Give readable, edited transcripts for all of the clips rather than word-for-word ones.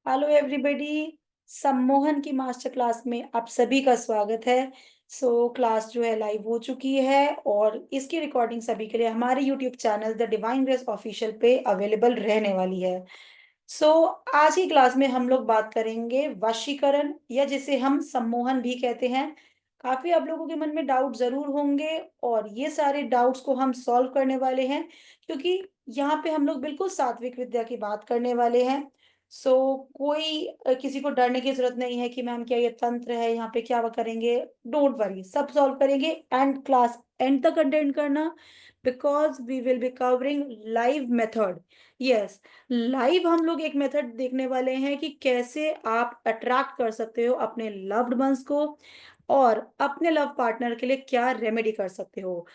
Hello everybody. सम्मोहन की master class में आप सभी का स्वागत है। क्लास जो है लाइव हो चुकी है और इसकी रिकॉर्डिंग सभी के लिए हमारे YouTube channel the divine grace official पे अवेलेबल रहने वाली है। सो आज की क्लास में हम लोग बात करेंगे वशीकरण या जिसे हम सम्मोहन भी कहते हैं। काफी आप लोगों के मन में डाउट जरूर होंगे और ये सारे डाउट्स को हम सॉल्व करने वाले हैं, क्योंकि यहाँ पे हम लोग बिल्कुल सात्विक विद्या की बात करने वाले हैं। कोई किसी को डरने की जरूरत नहीं है कि मैम क्या ये तंत्र है, यहाँ पे क्या वो करेंगे। डोंट वरी, सब सॉल्व करेंगे एंड क्लास एंड तक अटेंड करना, because we will be covering live method. Yes, live हम लोग एक मेथड देखने वाले हैं कि कैसे आप अट्रैक्ट कर सकते हो अपने लव्ड वंस को और अपने लव पार्टनर के लिए क्या रेमेडी कर सकते हो।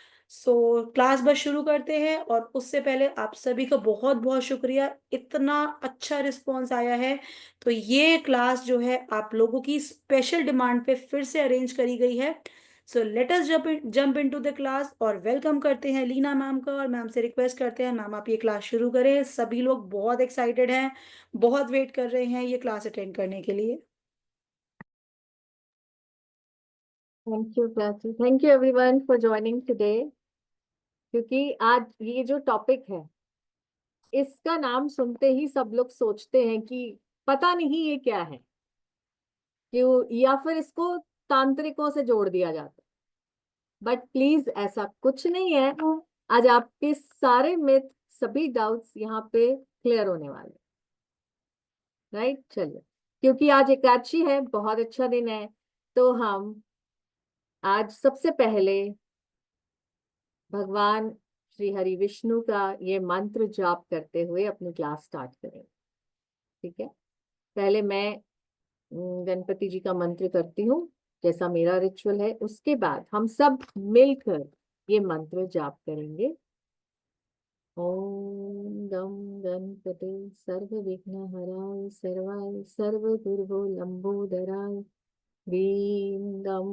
क्लास बस शुरू करते हैं और उससे पहले आप सभी का बहुत बहुत शुक्रिया, इतना अच्छा रिस्पॉन्स आया है। तो ये क्लास जो है आप लोगों की स्पेशल डिमांड पे फिर से अरेंज करी गई है। Let us jump into the class और वेलकम करते हैं लीना मैम का, और मैम से रिक्वेस्ट करते हैं मैम आप ये क्लास शुरू करें। सभी लोग बहुत एक्साइटेड हैं, बहुत वेट कर रहे हैं ये क्लास अटेंड करने के लिए। Thank you Prachi. Thank you everyone for joining today. क्योंकि आज ये जो टॉपिक है, इसका नाम सुनते ही सब लोग सोचते हैं कि पता नहीं ये क्या है, क्यों, या फिर इसको तांत्रिकों से जोड़ दिया जाता है। बट प्लीज ऐसा कुछ नहीं है। आज आपके सारे मिथ, सभी डाउट्स यहाँ पे क्लियर होने वाले। राइट, चलिए। क्योंकि आज एकादशी है, बहुत अच्छा दिन है, तो हम आज सबसे पहले भगवान श्री हरि विष्णु का ये मंत्र जाप करते हुए अपनी क्लास स्टार्ट करेंगे। ठीक है, पहले मैं गणपति जी का मंत्र करती हूँ, जैसा मेरा रिचुअल है। उसके बाद हम सब मिलकर ये मंत्र जाप करेंगे। ओम गम गणपते सर्व विघ्न हराय सर्वाय सर्व दुर्गो लंबोदराय ह्रीं गं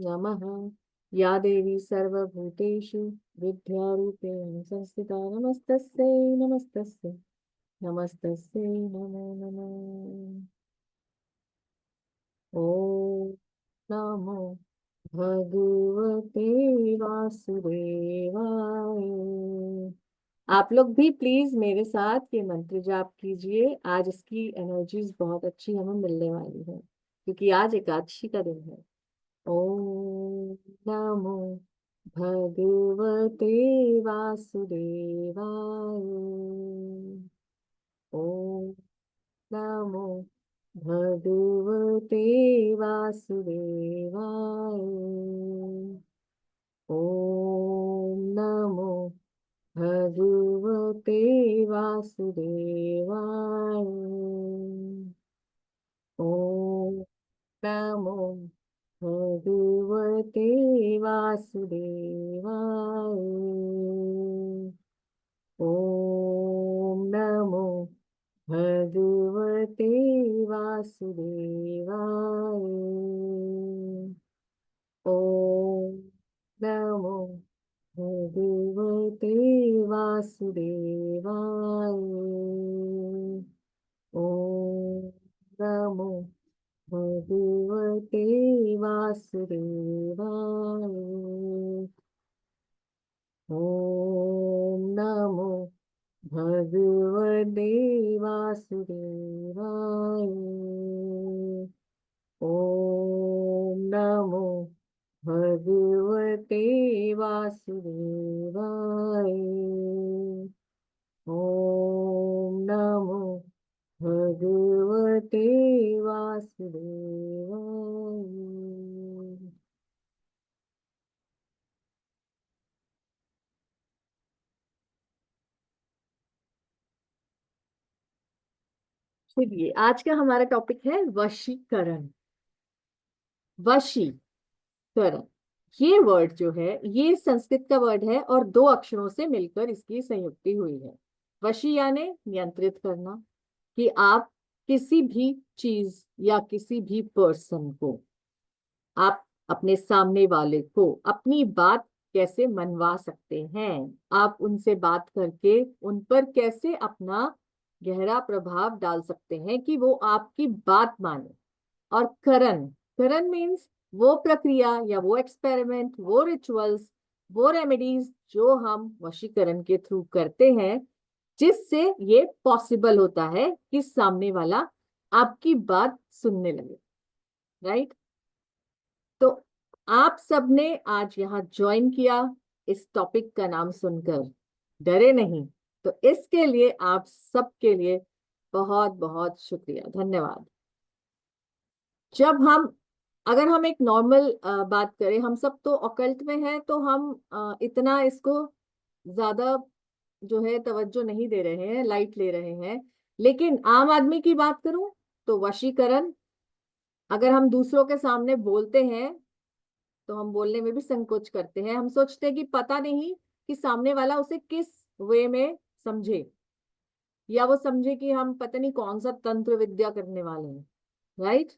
नमः। या देवी सर्वभूतेषु विद्यारूपेण संस्थिता नमस्तस्यै नमस्तस्यै नमस्तस्यै नमो नमः। ॐ नमो भगवते वासुदेवाय। आप लोग भी प्लीज मेरे साथ ये मंत्र जाप कीजिए। आज इसकी एनर्जीज बहुत अच्छी हमें मिलने वाली है, क्योंकि आज एकादशी का दिन है। ओम नमो भगवते वासुदेवाय। ओम नमो भगवते वासुदेवाय। ओम नमो भगवते वासुदेवाय। ओम नमो भगवते वासुदेवाय। ओम नमो भगवते वासुदेवाय। ओम नमो भगवते वासुदेवाय। ओम नमो भगवते वासुदेवाय। ओम नमो भगवते वासुदेवाय। ओम नमो भगवते वासुदेवाय। ओम नमो भगवते वासुदेवाय। चलिए, आज का हमारा टॉपिक है वशीकरण। वशीकरण, ये वर्ड जो है, ये संस्कृत का वर्ड है और दो अक्षरों से मिलकर इसकी संयुक्ति हुई है। वशी यानी नियंत्रित करना, कि आप किसी भी चीज या किसी भी पर्सन को, आप अपने सामने वाले को अपनी बात कैसे मनवा सकते हैं, आप उनसे बात करके उन पर कैसे अपना गहरा प्रभाव डाल सकते हैं कि वो आपकी बात माने। और करण, करण मीन्स वो प्रक्रिया या वो एक्सपेरिमेंट, वो रिचुअल्स, वो रेमेडीज जो हम वशीकरण के थ्रू करते हैं, जिससे ये पॉसिबल होता है कि सामने वाला आपकी बात सुनने लगे। राइट? तो आप सबने आज यहाँ ज्वाइन किया इस टॉपिक का नाम सुनकर, डरे नहीं। तो इसके लिए आप सबके लिए बहुत बहुत शुक्रिया, धन्यवाद। जब हम, अगर हम एक नॉर्मल बात करें, हम सब तो ऑकल्ट में हैं, तो हम इतना इसको ज्यादा जो है तवज्जो नहीं दे रहे हैं, लाइट ले रहे हैं। लेकिन आम आदमी की बात करूं तो वशीकरण, अगर हम दूसरों के सामने बोलते हैं तो हम बोलने में भी संकोच करते हैं। हम सोचते हैं कि पता नहीं कि सामने वाला उसे किस वे में समझे, या वो समझे कि हम पता नहीं कौन सा तंत्र विद्या करने वाले हैं। राइट?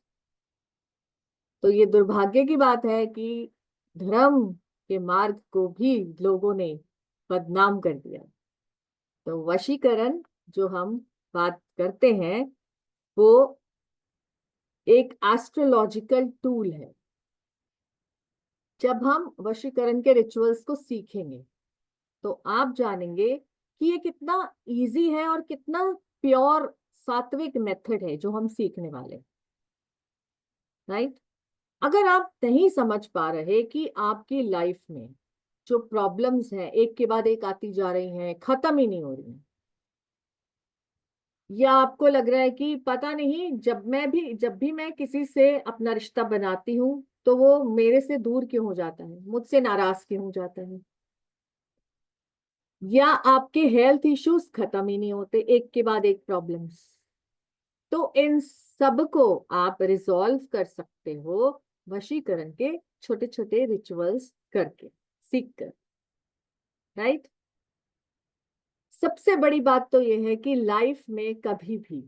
तो ये दुर्भाग्य की बात है कि धर्म के मार्ग को भी लोगों ने बदनाम कर दिया। तो वशीकरण जो हम बात करते हैं, वो एक एस्ट्रोलॉजिकल टूल है। जब हम वशीकरण के रिचुअल्स को सीखेंगे तो आप जानेंगे कि ये कितना इजी है और कितना प्योर सात्विक मेथड है जो हम सीखने वाले। राइट? अगर आप नहीं समझ पा रहे कि आपकी लाइफ में जो प्रॉब्लम्स हैं एक के बाद एक आती जा रही हैं, खत्म ही नहीं हो रही हैं, या आपको लग रहा है कि पता नहीं जब भी मैं किसी से अपना रिश्ता बनाती हूँ तो वो मेरे से दूर क्यों हो जाता है, मुझसे नाराज क्यों हो जाता है, या आपके हेल्थ इश्यूज खत्म ही नहीं होते, एक के बाद एक प्रॉब्लम्स, तो इन सब को आप रिजॉल्व कर सकते हो वशीकरण के छोटे छोटे रिचुअल्स करके, सीख कर। राइट? सबसे बड़ी बात तो यह है कि लाइफ में कभी भी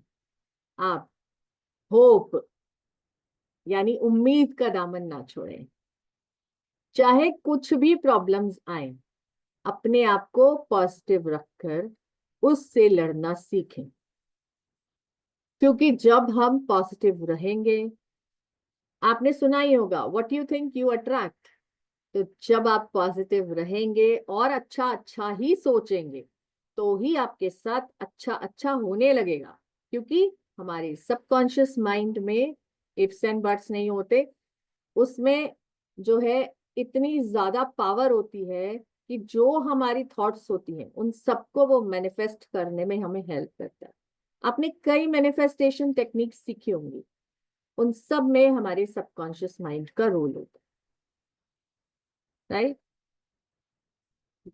आप होप यानी उम्मीद का दामन ना छोड़ें। चाहे कुछ भी प्रॉब्लम्स आए, अपने आप को पॉजिटिव रखकर उससे लड़ना सीखें। क्योंकि जब हम पॉजिटिव रहेंगे, आपने सुना ही होगा what you think you attract. तो जब आप पॉजिटिव रहेंगे और अच्छा अच्छा ही सोचेंगे, तो ही आपके साथ अच्छा अच्छा होने लगेगा। क्योंकि हमारे सबकॉन्शियस माइंड में इफ्स एंड बट्स नहीं होते, उसमें जो है इतनी ज्यादा पावर होती है कि जो हमारी थॉट्स होती हैं उन सबको वो मैनिफेस्ट करने में हमें हेल्प करता है। आपने कई मैनिफेस्टेशन टेक्निक्स सीखी होंगी, उन सब में हमारे सबकॉन्शियस माइंड का रोल होता है। राइट?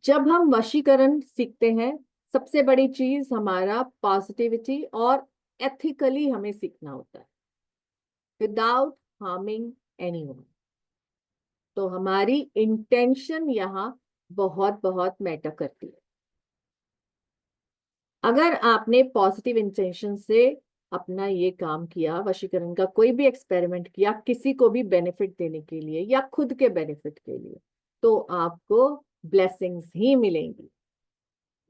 जब हम वशीकरण सीखते हैं, सबसे बड़ी चीज हमारा पॉजिटिविटी और एथिकली हमें सीखना होता है, विदाउट हार्मिंग एनीवन। तो हमारी इंटेंशन यहाँ बहुत बहुत मैटर करती है। अगर आपने पॉजिटिव इंटेंशन से अपना ये काम किया, वशीकरण का कोई भी एक्सपेरिमेंट किया किसी को भी बेनिफिट देने के लिए या खुद के बेनिफिट के लिए, तो आपको ब्लेसिंग्स ही मिलेंगी।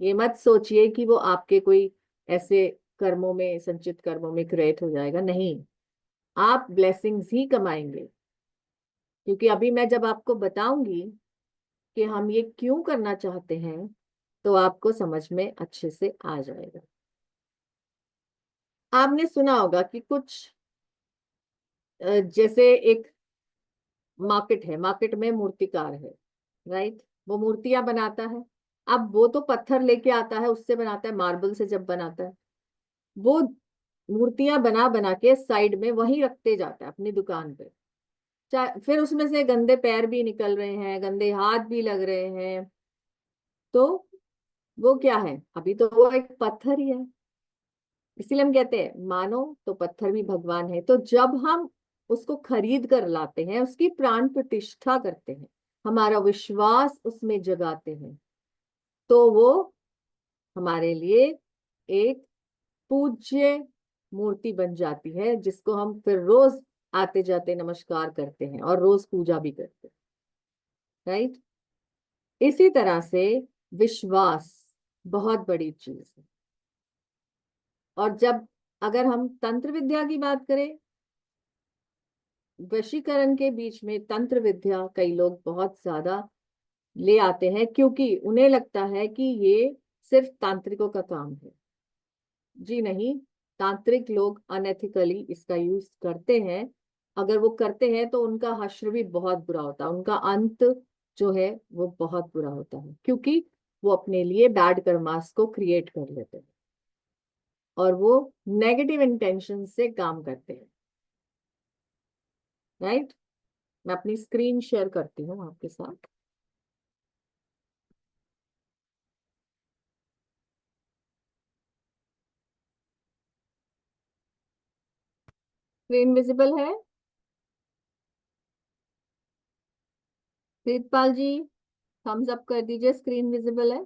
ये मत सोचिए कि वो आपके कोई ऐसे कर्मों में, संचित कर्मों में क्रिएट हो जाएगा, नहीं, आप ब्लेसिंग्स ही कमाएंगे। क्योंकि अभी मैं जब आपको बताऊंगी कि हम ये क्यों करना चाहते हैं, तो आपको समझ में अच्छे से आ जाएगा। आपने सुना होगा कि कुछ जैसे एक मार्केट है, मार्केट में मूर्तिकार है। राइट? वो मूर्तियां बनाता है। अब वो तो पत्थर लेके आता है, उससे बनाता है, मार्बल से जब बनाता है, वो मूर्तियां बना बना के साइड में वहीं रखते जाता है अपनी दुकान पे। फिर उसमें से गंदे पैर भी निकल रहे हैं, गंदे हाथ भी लग रहे हैं, तो वो क्या है, अभी तो वो एक पत्थर ही है। इसीलिए हम कहते हैं मानो तो पत्थर भी भगवान है। तो जब हम उसको खरीद कर लाते हैं, उसकी प्राण प्रतिष्ठा करते हैं, हमारा विश्वास उसमें जगाते हैं, तो वो हमारे लिए एक पूज्य मूर्ति बन जाती है, जिसको हम फिर रोज आते जाते नमस्कार करते हैं और रोज पूजा भी करते हैं। राइट? इसी तरह से विश्वास बहुत बड़ी चीज है। और जब अगर हम तंत्र विद्या की बात करें, वशीकरण के बीच में तंत्र विद्या कई लोग बहुत ज्यादा ले आते हैं, क्योंकि उन्हें लगता है कि ये सिर्फ तांत्रिकों का काम है। जी नहीं, तांत्रिक लोग अनएथिकली इसका यूज करते हैं। अगर वो करते हैं तो उनका हश्र भी बहुत बुरा होता है, उनका अंत जो है वो बहुत बुरा होता है, क्योंकि वो अपने लिए बैड कर्मास को क्रिएट कर लेते हैं और वो नेगेटिव इंटेंशन से काम करते हैं। राइट, मैं अपनी स्क्रीन शेयर करती हूँ आपके साथ। स्क्रीन विजिबल है? प्रीतपाल जी थम्स अप कर दीजिए, स्क्रीन विजिबल है?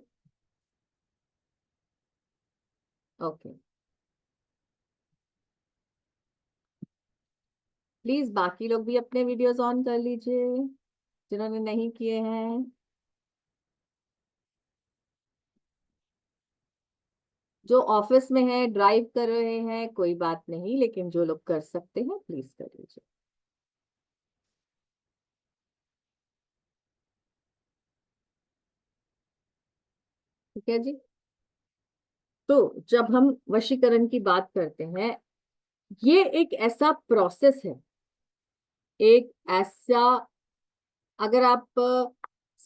ओके, प्लीज बाकी लोग भी अपने वीडियोस ऑन कर लीजिए जिन्होंने नहीं किए हैं। जो ऑफिस में है, ड्राइव कर रहे हैं, कोई बात नहीं, लेकिन जो लोग कर सकते हैं प्लीज कर लीजिए। ठीक है जी। तो जब हम वशीकरण की बात करते हैं, ये एक ऐसा प्रोसेस है, एक ऐसा, अगर आप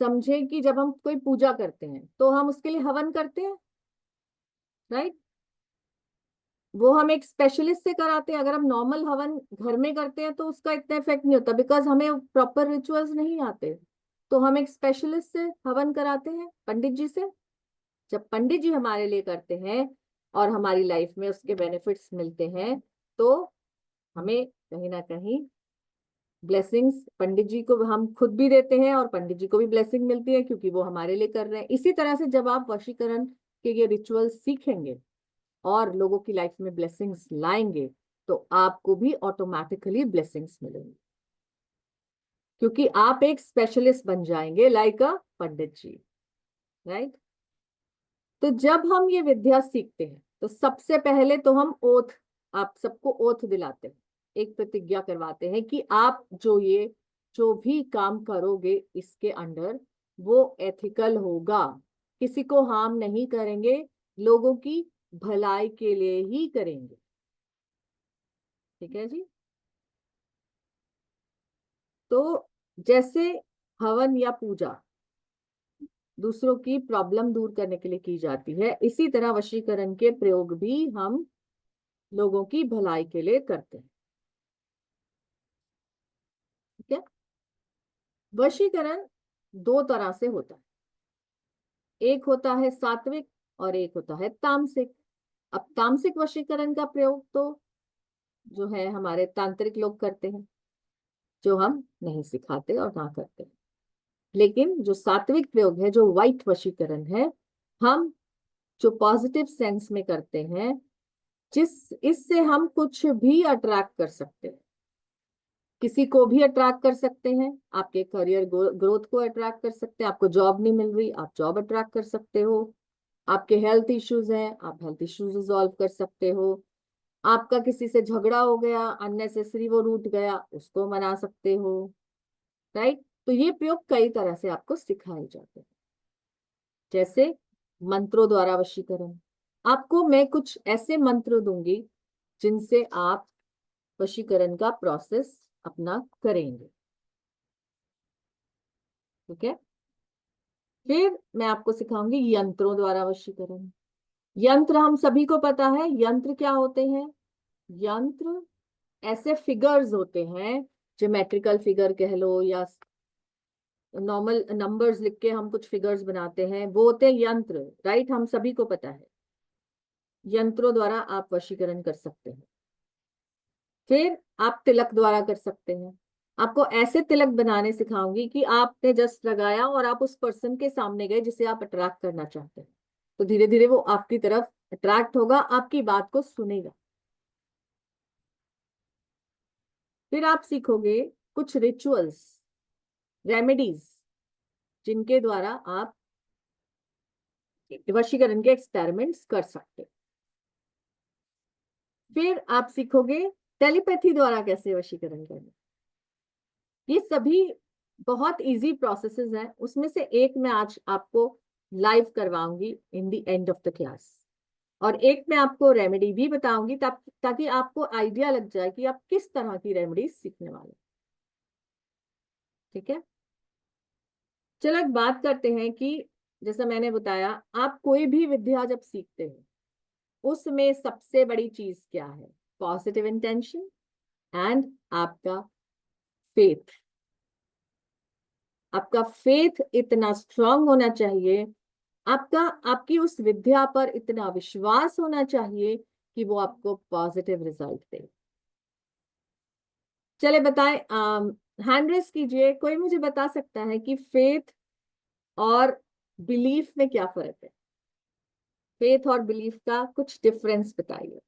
समझे कि जब हम कोई पूजा करते हैं तो हम उसके लिए हवन करते हैं, राइट? वो हम एक स्पेशलिस्ट से कराते हैं। अगर हम नॉर्मल हवन घर में करते हैं तो उसका इतना इफेक्ट नहीं होता, बिकॉज हमें प्रॉपर रिचुअल्स नहीं आते। तो हम एक स्पेशलिस्ट से हवन कराते हैं, पंडित जी से। जब पंडित जी हमारे लिए करते हैं और हमारी लाइफ में उसके बेनिफिट्स मिलते हैं, तो हमें कहीं ना कहीं ब्लेसिंग्स पंडित जी को हम खुद भी देते हैं और पंडित जी को भी ब्लेसिंग मिलती है, क्योंकि वो हमारे लिए कर रहे हैं। इसी तरह से जब आप वशीकरण के ये रिचुअल सीखेंगे और लोगों की लाइफ में ब्लेसिंग्स लाएंगे, तो आपको भी ऑटोमेटिकली ब्लेसिंग्स मिलेंगी, क्योंकि आप एक स्पेशलिस्ट बन जाएंगे, लाइक अ पंडित जी। राइट? तो जब हम ये विद्या सीखते हैं तो सबसे पहले तो हम ओथ, आप सबको ओथ दिलाते हैं, एक प्रतिज्ञा करवाते हैं कि आप जो भी काम करोगे इसके अंडर, वो एथिकल होगा, किसी को हार्म नहीं करेंगे, लोगों की भलाई के लिए ही करेंगे। ठीक है जी। तो जैसे हवन या पूजा दूसरों की प्रॉब्लम दूर करने के लिए की जाती है, इसी तरह वशीकरण के प्रयोग भी हम लोगों की भलाई के लिए करते हैं। ठीक है? वशीकरण दो तरह से होता है, एक होता है सात्विक और एक होता है तामसिक। अब तामसिक वशीकरण का प्रयोग तो जो है हमारे तांत्रिक लोग करते हैं, जो हम नहीं सिखाते और ना करते। लेकिन जो सात्विक प्रयोग है, जो व्हाइट वशीकरण है, हम जो पॉजिटिव सेंस में करते हैं, जिस इससे हम कुछ भी अट्रैक्ट कर सकते हैं, किसी को भी अट्रैक्ट कर सकते हैं, आपके करियर ग्रोथ को अट्रैक्ट कर सकते हैं, आपको जॉब नहीं मिल रही, आप जॉब अट्रैक्ट कर सकते हो, आपके हेल्थ इश्यूज हैं, आप हेल्थ इश्यूज रिजॉल्व कर सकते हो, आपका किसी से झगड़ा हो गया, अननेसेसरी वो रूठ गया, उसको मना सकते हो। राइट? तो ये प्रयोग कई तरह से आपको सिखाए जाते हैं, जैसे मंत्रों द्वारा वशीकरण। आपको मैं कुछ ऐसे मंत्र दूंगी जिनसे आप वशीकरण का प्रोसेस अपना करेंगे। ठीक है? फिर मैं आपको सिखाऊंगी यंत्रों द्वारा वशीकरण। यंत्र हम सभी को पता है, यंत्र क्या होते हैं? यंत्र ऐसे फिगर्स होते हैं, ज्योमेट्रिकल फिगर कह लो, या नॉर्मल नंबर्स लिख के हम कुछ फिगर्स बनाते हैं, वो होते हैं यंत्र। राइट? हम सभी को पता है, यंत्रों द्वारा आप वशीकरण कर सकते हैं। फिर आप तिलक द्वारा कर सकते हैं। आपको ऐसे तिलक बनाने सिखाऊंगी कि आपने जस्ट लगाया और आप उस पर्सन के सामने गए जिसे आप अट्रैक्ट करना चाहते हैं, तो धीरे धीरे वो आपकी तरफ अट्रैक्ट होगा, आपकी बात को सुनेगा। फिर आप सीखोगे कुछ रिचुअल्स, रेमेडीज, जिनके द्वारा आप वशीकरण के एक्सपेरिमेंट्स कर सकते हैं। फिर आप सीखोगे टेलीपैथी द्वारा कैसे वशीकरण करना। ये सभी बहुत इजी प्रोसेसेस हैं, उसमें से एक मैं आज आपको लाइव करवाऊंगी in the end of the class, और एक मैं आपको रेमेडी भी बताऊंगी ताकि आपको आइडिया लग जाए कि आप किस तरह की रेमेडी सीखने वाले। ठीक है, चलो एक बात करते हैं कि जैसा मैंने बताया, आप कोई भी विद्या जब सीखते हो उसमें सबसे बड़ी चीज क्या है? पॉजिटिव इंटेंशन एंड आपका फेथ। आपका फेथ इतना स्ट्रांग होना चाहिए, आपकी उस विद्या पर इतना विश्वास होना चाहिए कि वो आपको पॉजिटिव रिजल्ट दे। चले बताएं, हैंड रेस कीजिए, कोई मुझे बता सकता है कि फेथ और बिलीफ में क्या फर्क है? फेथ और बिलीफ का कुछ डिफरेंस बताइए,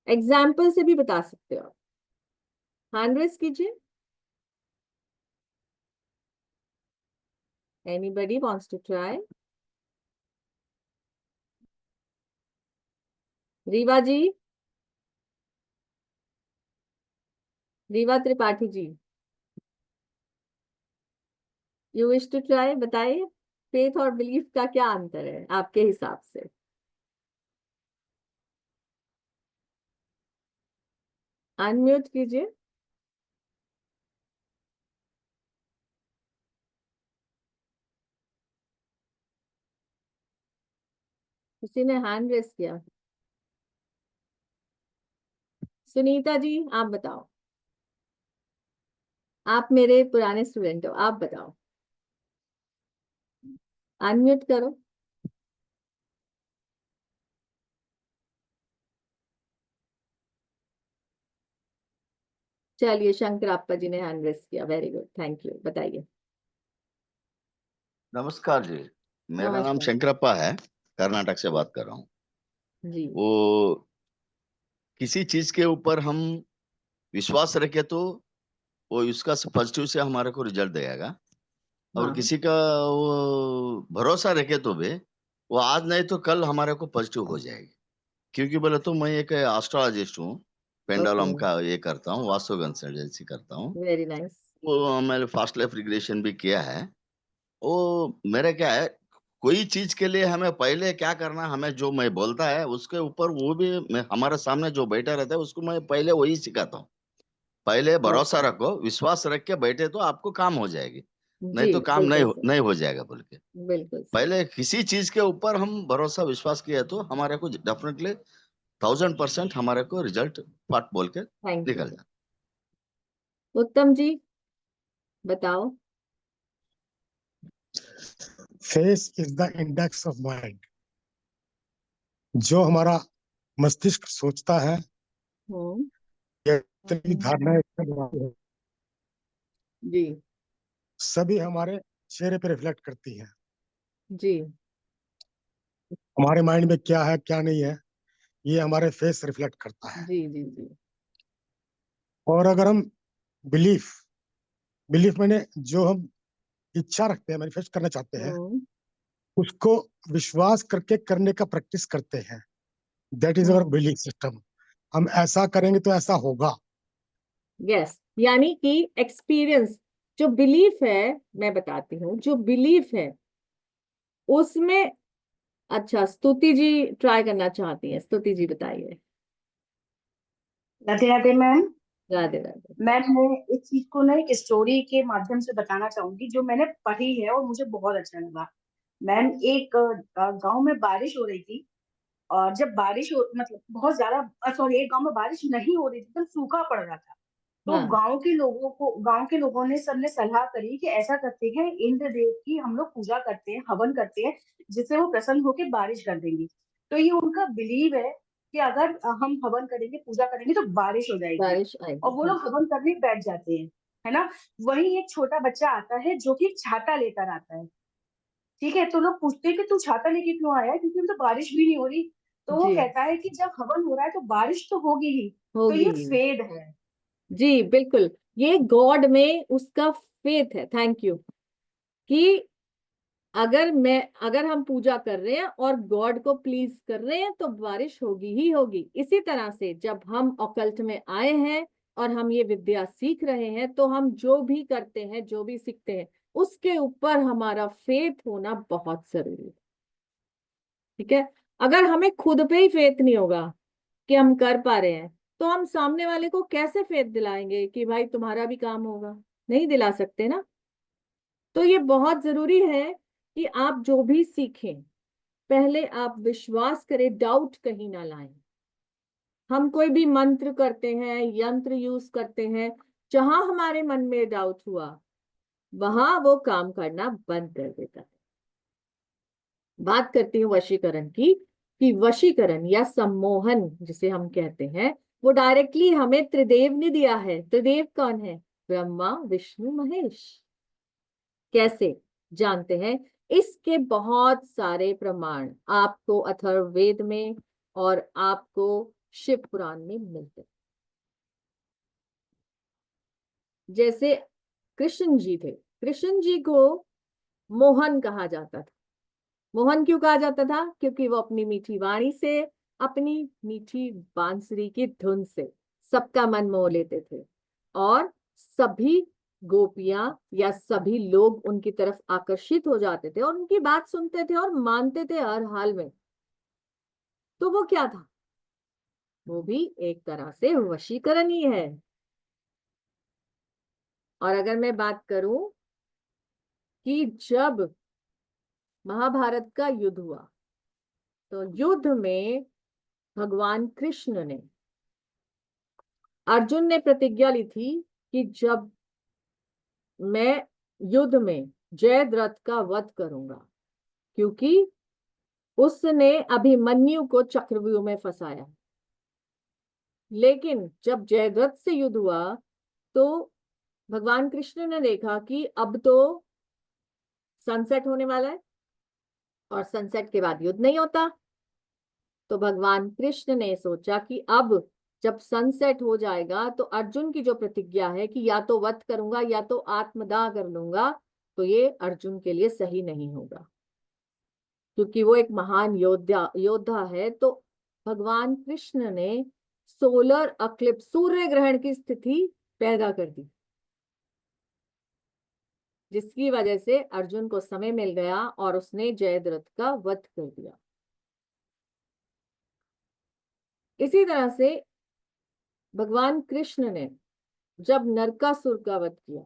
एग्जाम्पल से भी बता सकते हो। हैंड रेस कीजिए। Anybody wants to try? Reeva ji, Reeva Tripathi ji, you wish to try? बताइए, फेथ और बिलीफ का क्या अंतर है आपके हिसाब से? अनम्यूट कीजिए। किसी ने हैंड रेस किया? सुनीता जी, आप बताओ, आप मेरे पुराने स्टूडेंट हो, आप बताओ, अनम्यूट करो। चलिए, शंकर आपा जी ने हैंड रेस किया, वेरी गुड, थैंक यू, बताइए। नमस्कार जी, मेरा नाम नमस्कार शंकरप्पा है, कर्नाटक से बात कर रहा हूँ। जी। वो किसी चीज के ऊपर हम विश्वास रखे तो वो उसका पॉजिटिव से हमारे को रिजल्ट देगा, और हाँ, किसी का वो भरोसा रखे तो भी वो आज नहीं तो कल हमारे को पॉजिटिव हो जाएगी। क्योंकि बोले तो मैं एक एस्ट्रोलॉजिस्ट हूँ, ओके, पेंडुलम का ये करता हूँ, वास्तु कंसल्टेंसी करता हूँ। Very nice. वो मैंने फास्ट लाइफ रिग्रेशन भी किया है। वो मेरा क्या है, कोई चीज के लिए हमें पहले क्या करना, हमें जो मैं बोलता है उसके ऊपर वो भी हमारे सामने जो बैठा रहता है उसको मैं पहले वही सिखाता हूँ। पहले भरोसा ओके, रखो, विश्वास रख के बैठे तो आपको काम हो जाएगी, नहीं जी तो काम बिल्कुल सही, नहीं हो जाएगा बोल के। बिल्कुल सही। पहले किसी चीज के ऊपर हम भरोसा विश्वास किया तो हमारे को डेफिनेटली 1000% हमारे को रिजल्ट फट बोल के थैंक यू निकल सर। जाए। उत्तम जी, बताओ। Face is the index of mind. जो हमारा मस्तिष्क सोचता है, हम्म, या जितनी धारणाएं इसके दिमाग में हैं, जी सभी हमारे चेहरे पे रिफ्लेक्ट करती हैं। जी हमारे माइंड में क्या है क्या नहीं है, ये हमारे फेस रिफ्लेक्ट करता है। जी जी जी। और अगर हम बिलीफ बिलीफ मैंने जो हम इच्छा रखते हैं, मैनिफेस्ट करना चाहते हैं, हम्म उसको विश्वास करके करने का प्रैक्टिस करते हैं। That is our hmm, belief system. हम ऐसा करेंगे तो ऐसा होगा। यस, यानी कि एक्सपीरियंस, जो बिलीफ है, मैं बताती हूँ, जो बिलीफ है उसमें। अच्छा, स्तुति जी ट्राई करना चाहती हैं, स्तुति जी बताइए। राधे राधे मैम। राधे राधे। मैम, मैं इस चीज को ना एक स्टोरी के माध्यम से बताना चाहूंगी जो मैंने पढ़ी है और मुझे बहुत अच्छा लगा। मैम, एक गांव में बारिश हो रही थी। और जब बारिश हो मतलब बहुत ज्यादा, सॉरी, एक गांव में बारिश नहीं हो रही थी, एकदम सूखा पड़ रहा था। तो हाँ गांव के लोगों ने सबने सलाह करी कि ऐसा करते हैं, इंद्र देव की हम लोग पूजा करते हैं, हवन करते हैं, जिससे वो प्रसन्न होकर बारिश कर देंगे। तो ये उनका बिलीव है कि अगर हम हवन करेंगे, पूजा करेंगे तो बारिश हो जाएगी। बारिश और आएगी, वो हाँ। लोग हवन करने बैठ जाते हैं, है ना। वहीं एक छोटा बच्चा आता है जो कि छाता लेकर आता है। ठीक है, तो लोग पूछते हैं कि तू छाता लेके क्यों आया है, क्योंकि अभी तो बारिश भी नहीं हो रही। तो वो जी, कहता है कि जब हवन हो रहा है तो बारिश तो होगी ही। तो होगी। ये फेद है। जी बिल्कुल, ये गॉड में उसका फेथ है, थैंक यू, कि अगर हम पूजा कर रहे हैं और गॉड को प्लीज कर रहे हैं तो बारिश होगी ही होगी। इसी तरह से जब हम ऑकल्ट में आए हैं और हम ये विद्या सीख रहे हैं तो हम जो भी करते हैं, जो भी सीखते हैं, उसके ऊपर हमारा फेथ होना बहुत जरूरी है। ठीक है। अगर हमें खुद पे ही फेथ नहीं होगा कि हम कर पा रहे हैं, तो हम सामने वाले को कैसे फेथ दिलाएंगे कि भाई तुम्हारा भी काम होगा? नहीं दिला सकते ना। तो ये बहुत जरूरी है कि आप जो भी सीखें, पहले आप विश्वास करें, डाउट कहीं ना लाएं। हम कोई भी मंत्र करते हैं, यंत्र यूज करते हैं, जहां हमारे मन में डाउट हुआ वहां वो काम करना बंद कर देता है। बात करती हूँ वशीकरण की, कि वशीकरण या सम्मोहन जिसे हम कहते हैं, वो डायरेक्टली हमें त्रिदेव ने दिया है। त्रिदेव कौन है? ब्रह्मा, विष्णु, महेश। कैसे जानते हैं? इसके बहुत सारे प्रमाण आपको अथर्ववेद में और आपको शिव पुराण में मिलते हैं। जैसे कृष्ण जी थे, कृष्ण जी को मोहन कहा जाता था। मोहन क्यों कहा जाता था? क्योंकि वो अपनी मीठी वाणी से, अपनी मीठी बांसुरी की धुन से सबका मन मोह लेते थे, और सभी गोपियां या सभी लोग उनकी तरफ आकर्षित हो जाते थे और उनकी बात सुनते थे और मानते थे हर हाल में। तो वो क्या था? वो भी एक तरह से वशीकरण ही है। और अगर मैं बात करूं कि जब महाभारत का युद्ध हुआ, तो युद्ध में भगवान कृष्ण ने, अर्जुन ने प्रतिज्ञा ली थी कि जब मैं युद्ध में जयद्रथ का वध करूंगा, क्योंकि उसने अभिमन्यु को चक्रव्यूह में फंसाया। लेकिन जब जयद्रथ से युद्ध हुआ तो भगवान कृष्ण ने देखा कि अब तो सनसेट होने वाला है और सनसेट के बाद युद्ध नहीं होता। तो भगवान कृष्ण ने सोचा कि अब जब सनसेट हो जाएगा तो अर्जुन की जो प्रतिज्ञा है कि या तो वध करूंगा या तो आत्मदाह कर लूंगा, तो ये अर्जुन के लिए सही नहीं होगा, क्योंकि वो एक महान योद्धा है। तो भगवान कृष्ण ने सोलर अक्लिप्स, सूर्य ग्रहण की स्थिति पैदा कर दी, जिसकी वजह से अर्जुन को समय मिल गया और उसने जयद्रथ का वध कर दिया। इसी तरह से भगवान कृष्ण ने जब नरकासुर का वध किया,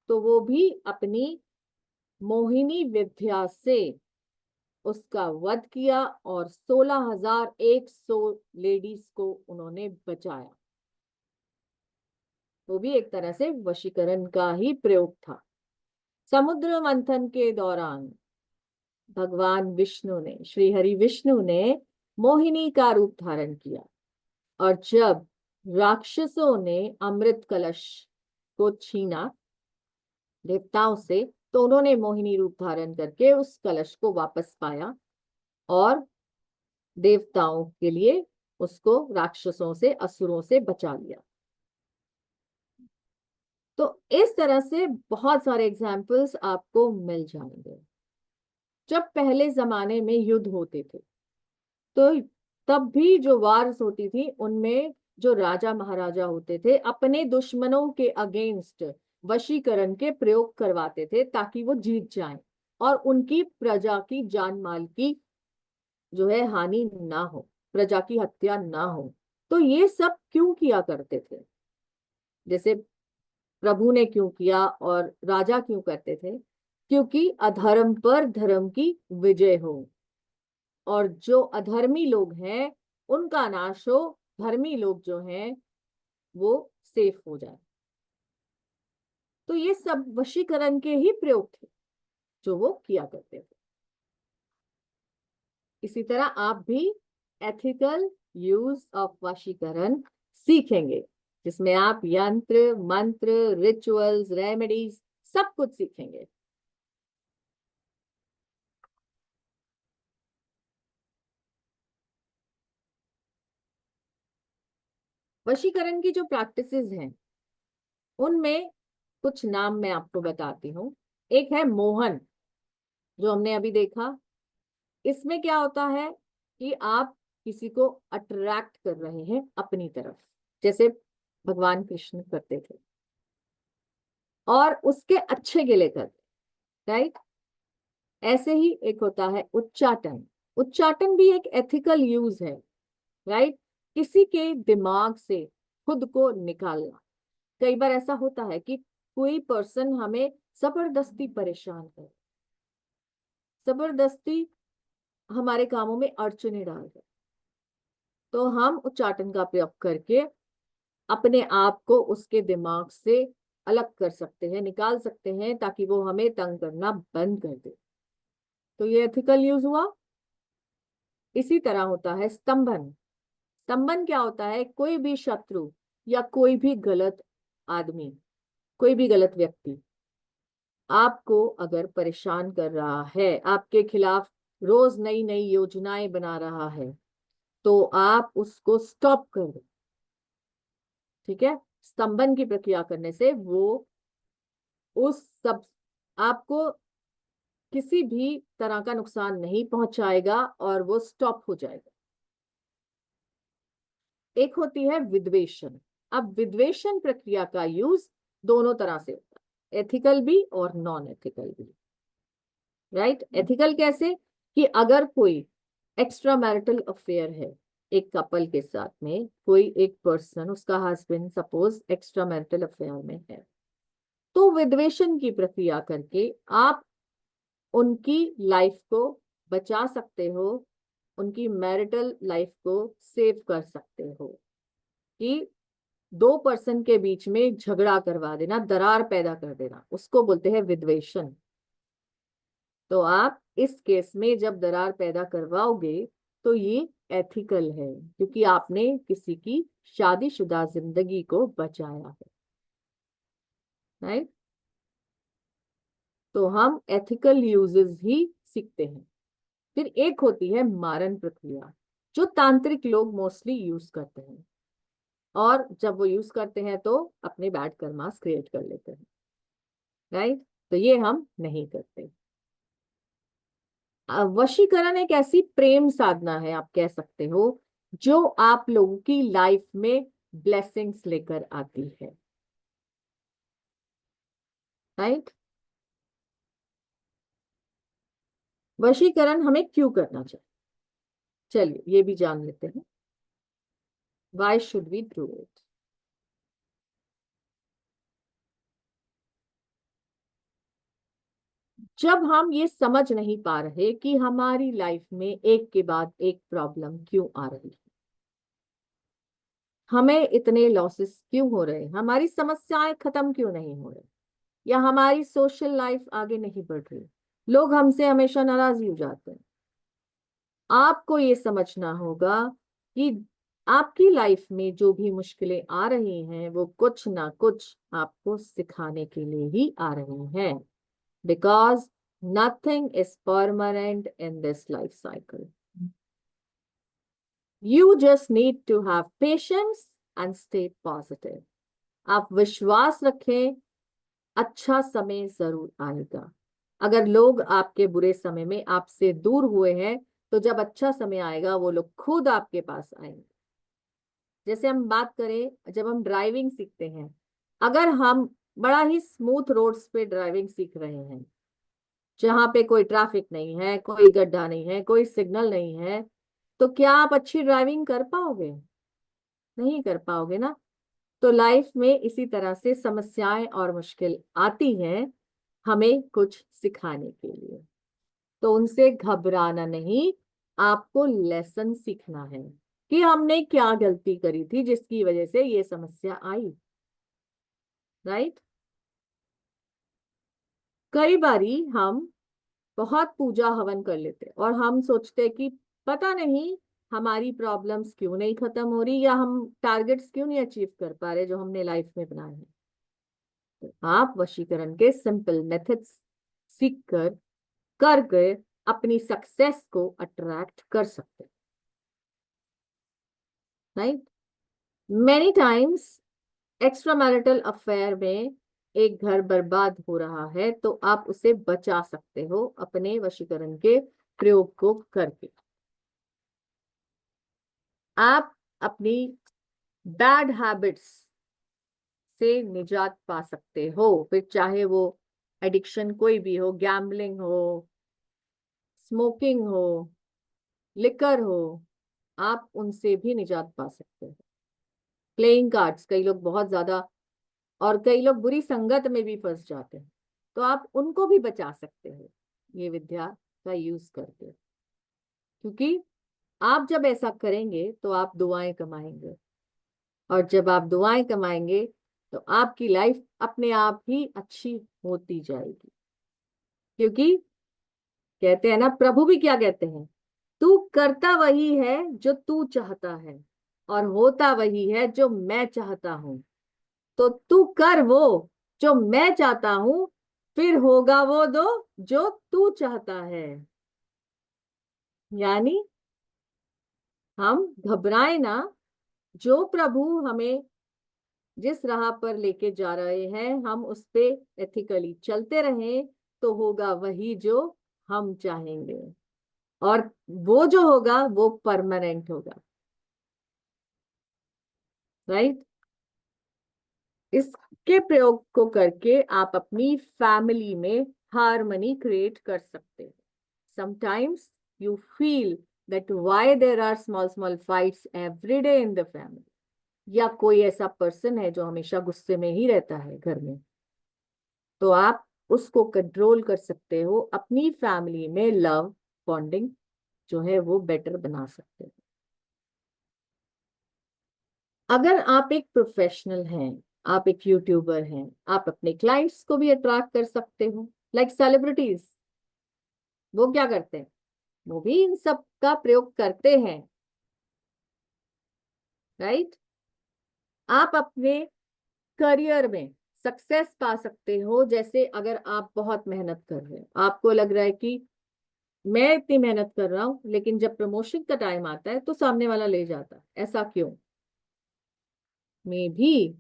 तो वो भी अपनी मोहिनी विद्या से उसका वध किया और 16,100 लेडीज को उन्होंने बचाया। वो भी एक तरह से वशीकरण का ही प्रयोग था। समुद्र मंथन के दौरान भगवान विष्णु ने, श्री हरि विष्णु ने मोहिनी का रूप धारण किया, और जब राक्षसों ने अमृत कलश को छीना देवताओं से, तो उन्होंने मोहिनी रूप धारण करके उस कलश को वापस पाया और देवताओं के लिए उसको राक्षसों से, असुरों से बचा लिया। तो इस तरह से बहुत सारे एग्जाम्पल्स आपको मिल जाएंगे। जब पहले जमाने में युद्ध होते थे, तो तब भी जो वार्स होती थी, उनमें जो राजा महाराजा होते थे अपने दुश्मनों के अगेंस्ट वशीकरण के प्रयोग करवाते थे, ताकि वो जीत जाएं और उनकी प्रजा की जान माल की जो है हानि ना हो, प्रजा की हत्या ना हो। तो ये सब क्यों किया करते थे? जैसे प्रभु ने क्यों किया और राजा क्यों करते थे? क्योंकि अधर्म पर धर्म की विजय हो, और जो अधर्मी लोग हैं उनका नाश हो, धर्मी लोग जो हैं वो सेफ हो जाए। तो ये सब वशीकरण के ही प्रयोग थे जो वो किया करते थे। इसी तरह आप भी एथिकल यूज ऑफ वशीकरण सीखेंगे, जिसमें आप यंत्र, मंत्र, रिचुअल्स, रेमेडीज सब कुछ सीखेंगे। वशीकरण की जो प्रैक्टिसेस हैं उनमें कुछ नाम मैं आपको बताती हूँ। एक है मोहन, जो हमने अभी देखा, इसमें क्या होता है कि आप किसी को अट्रैक्ट कर रहे हैं अपनी तरफ, जैसे भगवान कृष्ण करते थे, और उसके अच्छे के लिए करते, राइट। ऐसे ही एक होता है उच्चाटन। उच्चाटन भी एक एथिकल यूज है, राइट। किसी के दिमाग से खुद को निकालना। कई बार ऐसा होता है कि कोई पर्सन हमें जबरदस्ती परेशान करे, जबरदस्ती हमारे कामों में अड़चने डाल दे, तो हम उच्चाटन का प्रयोग करके अपने आप को उसके दिमाग से अलग कर सकते हैं, निकाल सकते हैं, ताकि वो हमें तंग करना बंद कर दे। तो ये एथिकल यूज हुआ। इसी तरह होता है स्तंभन। स्तंभन क्या होता है? कोई भी शत्रु या कोई भी गलत आदमी, कोई भी गलत व्यक्ति आपको अगर परेशान कर रहा है, आपके खिलाफ रोज नई नई योजनाएं बना रहा है, तो आप उसको स्टॉप कर दो, ठीक है। स्तंभन की प्रक्रिया करने से वो उस सब आपको किसी भी तरह का नुकसान नहीं पहुंचाएगा और वो स्टॉप हो जाएगा। एक होती है विद्वेषण। अब विद्वेषण प्रक्रिया का यूज दोनों तरह से होता है, एथिकल भी और नॉन एथिकल भी, राइट। एथिकल कैसे? कि अगर कोई एक्स्ट्रा मैरिटल अफेयर है एक कपल के साथ में, कोई एक पर्सन, उसका husband suppose extra marital affair में है, तो विद्वेषण की प्रक्रिया करके आप उनकी लाइफ को बचा सकते हो, उनकी मैरिटल लाइफ को सेव कर सकते हो। कि दो पर्सन के बीच में झगड़ा करवा देना, दरार पैदा कर देना, उसको बोलते हैं विद्वेषण। तो आप इस केस में जब दरार पैदा करवाओगे तो ये एथिकल है, क्योंकि आपने किसी की शादीशुदा जिंदगी को बचाया है, राइट। तो हम एथिकल यूजेस ही सीखते हैं। फिर एक होती है मारन प्रक्रिया, जो तांत्रिक लोग मोस्टली यूज करते हैं, और जब वो यूज करते हैं तो अपने बैड कर्मास क्रिएट कर लेते हैं, राइट। तो ये हम नहीं करते। वशीकरण एक ऐसी प्रेम साधना है, आप कह सकते हो, जो आप लोगों की लाइफ में ब्लेसिंग्स लेकर आती है, राइट। वशीकरण हमें क्यों करना चाहिए, चलिए ये भी जान लेते हैं। Why should we do it? जब हम ये समझ नहीं पा रहे कि हमारी लाइफ में एक के बाद एक प्रॉब्लम क्यों आ रही है, हमें इतने लॉसेस क्यों हो रहे, हमारी समस्याएं खत्म क्यों नहीं हो रही, या हमारी सोशल लाइफ आगे नहीं बढ़ रही, लोग हमसे हमेशा नाराज ही हो जाते हैं, आपको ये समझना होगा कि आपकी लाइफ में जो भी मुश्किलें आ रही हैं, वो कुछ ना कुछ आपको सिखाने के लिए ही आ रही हैं, because nothing is permanent in this life cycle. You just need to have patience and stay positive. आप विश्वास रखें, अच्छा समय जरूर आएगा। अगर लोग आपके बुरे समय में आपसे दूर हुए हैं, तो जब अच्छा समय आएगा वो लोग खुद आपके पास आएंगे। जैसे हम बात करें, जब हम ड्राइविंग सीखते हैं, अगर हम बड़ा ही स्मूथ रोड्स पे ड्राइविंग सीख रहे हैं, जहां पे कोई ट्रैफिक नहीं है, कोई गड्ढा नहीं है, कोई सिग्नल नहीं है, तो क्या आप अच्छी ड्राइविंग कर पाओगे? नहीं कर पाओगे ना। तो लाइफ में इसी तरह से समस्याएं और मुश्किल आती हैं हमें कुछ सिखाने के लिए, तो उनसे घबराना नहीं, आपको लेसन सीखना है कि हमने क्या गलती करी थी जिसकी वजह से ये समस्या आई, राइट। कई बारी हम बहुत पूजा हवन कर लेते हैं और हम सोचते हैं कि पता नहीं हमारी प्रॉब्लम्स क्यों नहीं खत्म हो रही, या हम टारगेट्स क्यों नहीं अचीव कर पा रहे जो हमने लाइफ में बनाए हैं। तो आप वशीकरण के सिंपल मेथड्स सीख कर अपनी सक्सेस को अट्रैक्ट कर सकते हैं, right. Many times extra marital affair में एक घर बर्बाद हो रहा है तो आप उसे बचा सकते हो अपने वशीकरण के प्रयोग को करके। आप अपनी बैड हैबिट्स से निजात पा सकते हो, फिर चाहे वो एडिक्शन कोई भी हो, गैम्बलिंग हो, स्मोकिंग हो, लिकर हो, आप उनसे भी निजात पा सकते हो। प्लेइंग कार्ड्स, कई लोग बहुत ज्यादा, और कई लोग बुरी संगत में भी फंस जाते हैं, तो आप उनको भी बचा सकते हो ये विद्या का यूज करके। क्योंकि आप जब ऐसा करेंगे तो आप दुआएं कमाएंगे, और जब आप दुआएं कमाएंगे तो आपकी लाइफ अपने आप ही अच्छी होती जाएगी। क्योंकि कहते हैं ना, प्रभु भी क्या कहते हैं, तू करता वही है जो तू चाहता है और होता वही है जो मैं चाहता हूं। तो तू कर वो जो मैं चाहता हूं, फिर होगा वो दो जो तू चाहता है। यानी हम घबराए ना, जो प्रभु हमें जिस राह पर लेके जा रहे हैं हम उस पे एथिकली चलते रहें, तो होगा वही जो हम चाहेंगे, और वो जो होगा वो परमानेंट होगा। राइट? इसके प्रयोग को करके आप अपनी फैमिली में हार्मनी क्रिएट कर सकते हैं। Sometimes you feel that why there are small small fights every day in the family, या कोई ऐसा पर्सन है जो हमेशा गुस्से में ही रहता है घर में, तो आप उसको कंट्रोल कर सकते हो, अपनी फैमिली में लव बॉन्डिंग जो है वो बेटर बना सकते हो। अगर आप एक प्रोफेशनल हैं, आप एक यूट्यूबर हैं, आप अपने क्लाइंट्स को भी अट्रैक्ट कर सकते हो। लाइक सेलिब्रिटीज, वो क्या करते हैं, वो भी इन सब का प्रयोग करते हैं। राइट? आप अपने करियर में सक्सेस पा सकते हो। जैसे अगर आप बहुत मेहनत कर रहे हो, आपको लग रहा है कि मैं इतनी मेहनत कर रहा हूं, लेकिन जब प्रमोशन का टाइम आता है तो सामने वाला ले जाता है, ऐसा क्यों? मे भी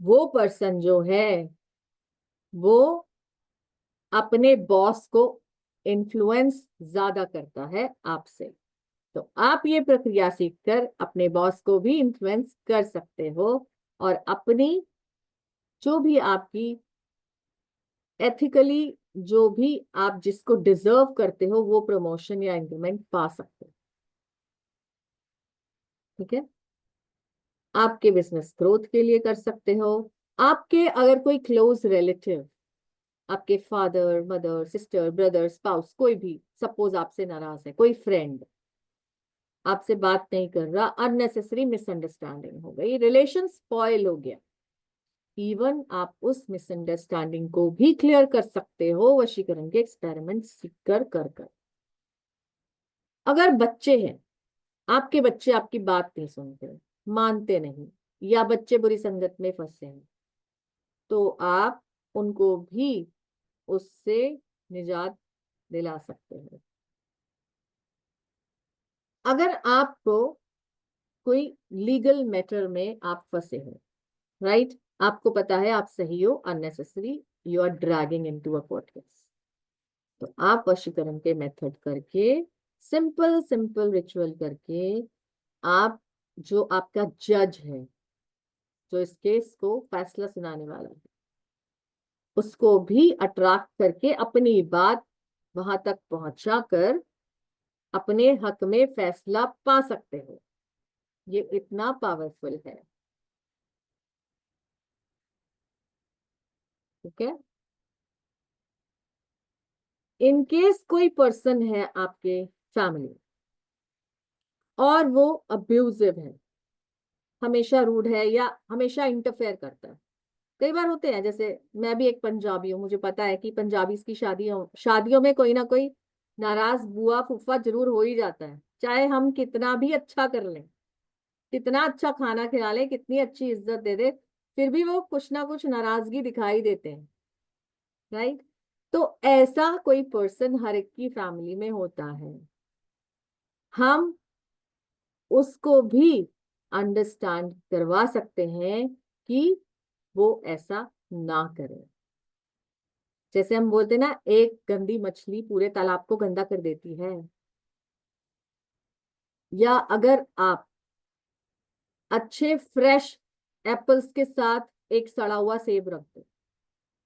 वो पर्सन जो है वो अपने बॉस को इन्फ्लुएंस ज्यादा करता है आपसे। तो आप ये प्रक्रिया सीखकर अपने बॉस को भी इन्फ्लुएंस कर सकते हो, और अपनी जो भी आपकी एथिकली, जो भी आप जिसको डिजर्व करते हो, वो प्रमोशन या इंक्रीमेंट पा सकते हो। ठीक है? आपके बिजनेस ग्रोथ के लिए कर सकते हो। आपके अगर कोई क्लोज रिलेटिव, आपके father, mother, sister, brother, spouse, कोई भी सपोज आपसे नाराज है, कोई फ्रेंड आपसे बात नहीं कर रहा, अननेसेसरी मिसअंडरस्टैंडिंग हो गई, रिलेशन स्पॉइल हो गया, इवन आप उस मिसअंडरस्टैंडिंग को भी क्लियर कर सकते हो वशीकरण के एक्सपेरिमेंट सीख कर। अगर बच्चे हैं, आपके बच्चे आपकी बात नहीं सुनते, मानते नहीं, या बच्चे बुरी संगत में फंसे हैं, तो आप उनको भी उससे निजात दिला सकते हैं। अगर आपको कोई लीगल मैटर में आप फंसे हो, राइट, आपको पता है आप सही हो, unnecessary you are dragging into a court case, तो आप वशीकरण के मेथड करके, सिंपल सिंपल रिचुअल करके, आप जो आपका जज है, जो इस केस को फैसला सुनाने वाला है, उसको भी अट्रैक्ट करके अपनी बात वहां तक पहुंचा कर अपने हक में फैसला पा सकते हो। ये इतना पावरफुल है। ठीक है? इन केस कोई पर्सन है आपके फैमिली और वो अब्यूजिव है, हमेशा रूड है या हमेशा इंटरफेयर करता है, कई बार होते हैं, जैसे मैं भी एक पंजाबी हूँ, मुझे पता है कि पंजाबी की शादियों में कोई ना कोई नाराज बुआ फूफा जरूर हो ही जाता है। चाहे हम कितना भी अच्छा कर लें, कितना अच्छा खाना खिला लें, कितनी अच्छी इज्जत दे दे, फिर भी वो कुछ ना कुछ नाराजगी दिखाई देते हैं। राइट? तो ऐसा कोई पर्सन हर एक की फैमिली में होता है। हम उसको भी अंडरस्टैंड करवा सकते हैं कि वो ऐसा ना करें। जैसे हम बोलते ना, एक गंदी मछली पूरे तालाब को गंदा कर देती है। या अगर आप अच्छे फ्रेश एप्पल्स के साथ एक सड़ा हुआ सेब रख दो,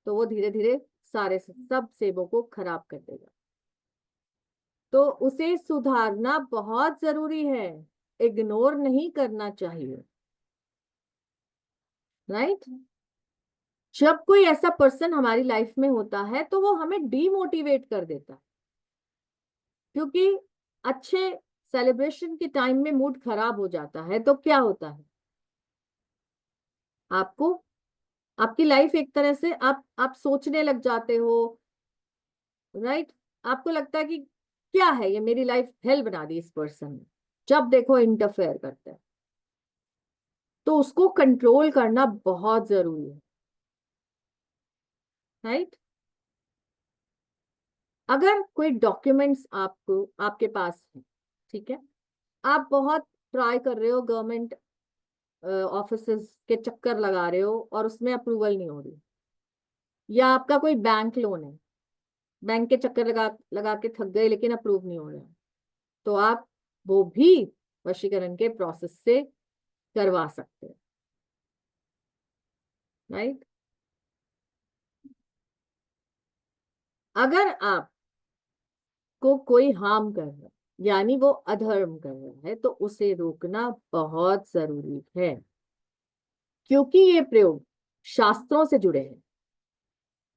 तो वो धीरे धीरे सारे सब सेबों को खराब कर देगा। तो उसे सुधारना बहुत जरूरी है, इग्नोर नहीं करना चाहिए, राइट? जब कोई ऐसा पर्सन हमारी लाइफ में होता है तो वो हमें डीमोटिवेट कर देता है, क्योंकि अच्छे सेलिब्रेशन के टाइम में मूड खराब हो जाता है तो क्या होता है, आपको आपकी लाइफ एक तरह से आप सोचने लग जाते हो, राइट? आपको लगता है कि क्या है ये, मेरी लाइफ हेल बना दी इस पर्सन ने, जब देखो इंटरफेयर करता है। तो उसको कंट्रोल करना बहुत जरूरी है, राइट? अगर कोई डॉक्यूमेंट्स आपको आपके पास है, ठीक है, आप बहुत ट्राई कर रहे हो, गवर्नमेंट ऑफिसेस के चक्कर लगा रहे हो और उसमें अप्रूवल नहीं हो रही, या आपका कोई बैंक लोन है, बैंक के चक्कर लगा लगा के थक गए लेकिन अप्रूव नहीं हो रहा, तो आप वो भी वशीकरण के प्रोसेस से करवा सकते हैं, राइट? अगर आप को कोई हार्म कर रहा है, यानी वो अधर्म कर रहा है, तो उसे रोकना बहुत जरूरी है, क्योंकि ये प्रयोग शास्त्रों से जुड़े हैं।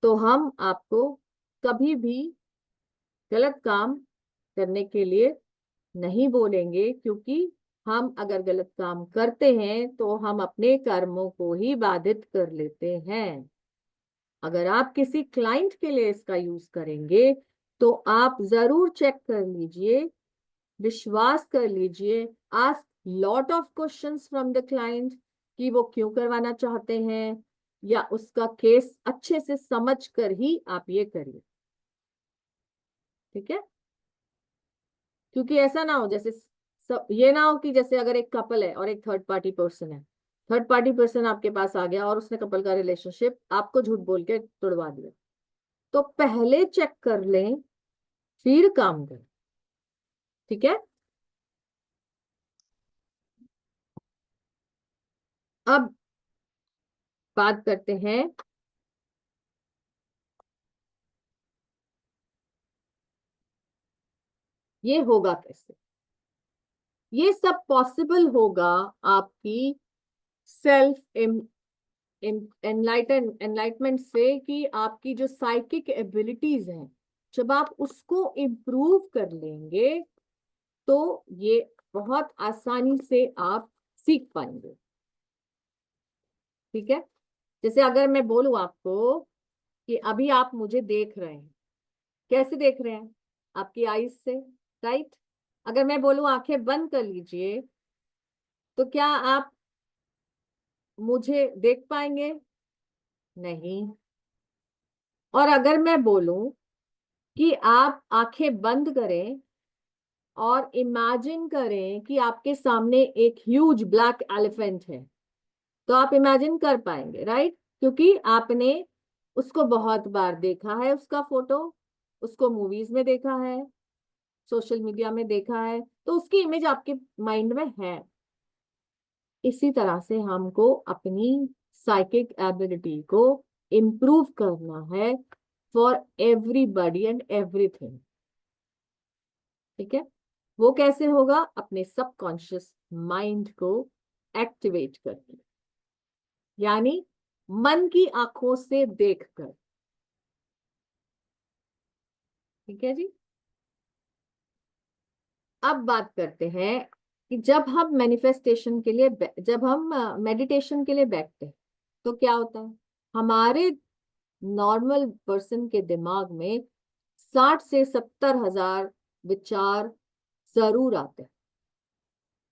तो हम आपको कभी भी गलत काम करने के लिए नहीं बोलेंगे, क्योंकि हम अगर गलत काम करते हैं तो हम अपने कर्मों को ही बाधित कर लेते हैं। अगर आप किसी क्लाइंट के लिए इसका यूज करेंगे तो आप जरूर चेक कर लीजिए, विश्वास कर लीजिए, ask lot of questions from the client कि वो क्यों करवाना चाहते हैं, या उसका केस अच्छे से समझ कर ही आप ये करिए, ठीक है? क्योंकि ऐसा ना हो जैसे ये ना हो कि जैसे अगर एक कपल है और एक थर्ड पार्टी पर्सन है, थर्ड पार्टी पर्सन आपके पास आ गया और उसने कपल का रिलेशनशिप आपको झूठ बोल के तोड़वा दिया। तो पहले चेक कर लें फिर काम करें, ठीक है? अब बात करते हैं ये होगा कैसे। ये सब पॉसिबल होगा आपकी सेल्फ एनलाइटमेंट से, कि आपकी जो साइकिक एबिलिटीज हैं, जब आप उसको इम्प्रूव कर लेंगे तो ये बहुत आसानी से आप सीख पाएंगे, ठीक है? जैसे अगर मैं बोलूं आपको कि अभी आप मुझे देख रहे हैं, कैसे देख रहे हैं? आपकी आईज से, राइट? अगर मैं बोलूं आंखें बंद कर लीजिए, तो क्या आप मुझे देख पाएंगे? नहीं। और अगर मैं बोलूं कि आप आंखें बंद करें और इमेजिन करें कि आपके सामने एक ह्यूज ब्लैक एलिफेंट है, तो आप इमेजिन कर पाएंगे, राइट? क्योंकि आपने उसको बहुत बार देखा है, उसका फोटो, उसको मूवीज में देखा है, सोशल मीडिया में देखा है, तो उसकी इमेज आपके माइंड में है। इसी तरह से हमको अपनी साइकिक एबिलिटी को इम्प्रूव करना है फॉर एवरीबॉडी एंड एवरीथिंग, ठीक है? वो कैसे होगा? अपने सबकॉन्शियस माइंड को एक्टिवेट करके, यानी मन की आंखों से देखकर, ठीक है जी? अब बात करते हैं कि जब हम मैनिफेस्टेशन के लिए जब हम मेडिटेशन के लिए बैठते हैं तो क्या होता है? हमारे नॉर्मल पर्सन के दिमाग में 60 से 70 हजार विचार जरूर आते हैं,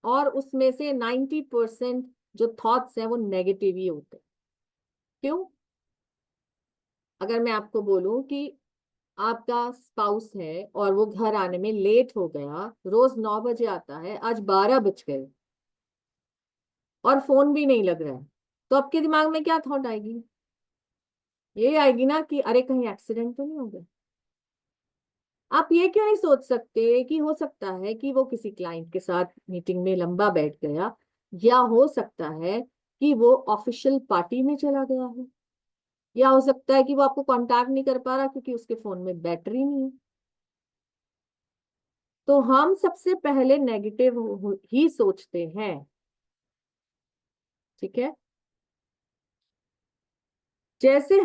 और उसमें से 90% जो थॉट्स हैं वो नेगेटिव ही होते हैं। क्यों? अगर मैं आपको बोलूं कि आपका स्पाउस है और वो घर आने में लेट हो गया, रोज 9 बजे आता है, आज 12 बज गए और फोन भी नहीं लग रहा है, तो आपके दिमाग में क्या थॉट आएगी? ये आएगी ना कि अरे कहीं एक्सीडेंट तो नहीं हो गया। आप ये क्यों नहीं सोच सकते कि हो सकता है कि वो किसी क्लाइंट के साथ मीटिंग में लंबा बैठ गया, या हो सकता है कि वो ऑफिशियल पार्टी में चला गया है, या हो सकता है कि वो आपको कांटेक्ट नहीं कर पा रहा क्योंकि उसके फोन में बैटरी नहीं है। तो हम सबसे पहले नेगेटिव ही सोचते हैं, ठीक है। जैसे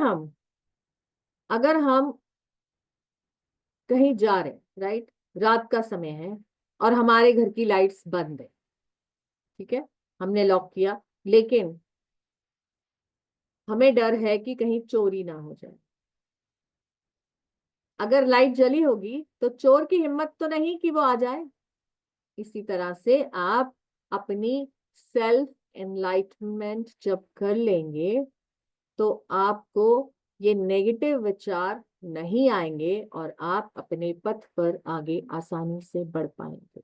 अगर हम कहीं जा रहे हैं, राइट, रात का समय है और हमारे घर की लाइट्स बंद है, ठीक है, हमने लॉक किया, लेकिन हमें डर है कि कहीं चोरी ना हो जाए। अगर लाइट जली होगी तो चोर की हिम्मत तो नहीं कि वो आ जाए। इसी तरह से आप अपनी सेल्फ एनलाइटमेंट जब कर लेंगे तो आपको ये नेगेटिव विचार नहीं आएंगे और आप अपने पथ पर आगे आसानी से बढ़ पाएंगे,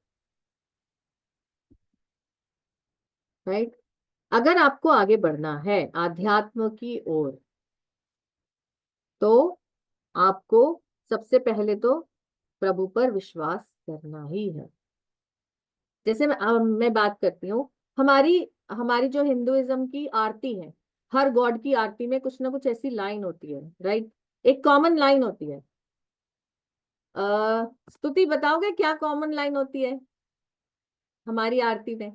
राइट। अगर आपको आगे बढ़ना है आध्यात्म की ओर, तो आपको सबसे पहले तो प्रभु पर विश्वास करना ही है। जैसे मैं बात करती हूँ, हमारी हमारी जो हिंदुइज्म की आरती है, हर गॉड की आरती में कुछ ना कुछ ऐसी लाइन होती है, राइट। एक कॉमन लाइन होती है। स्तुति बताओगे क्या कॉमन लाइन होती है हमारी आरती में?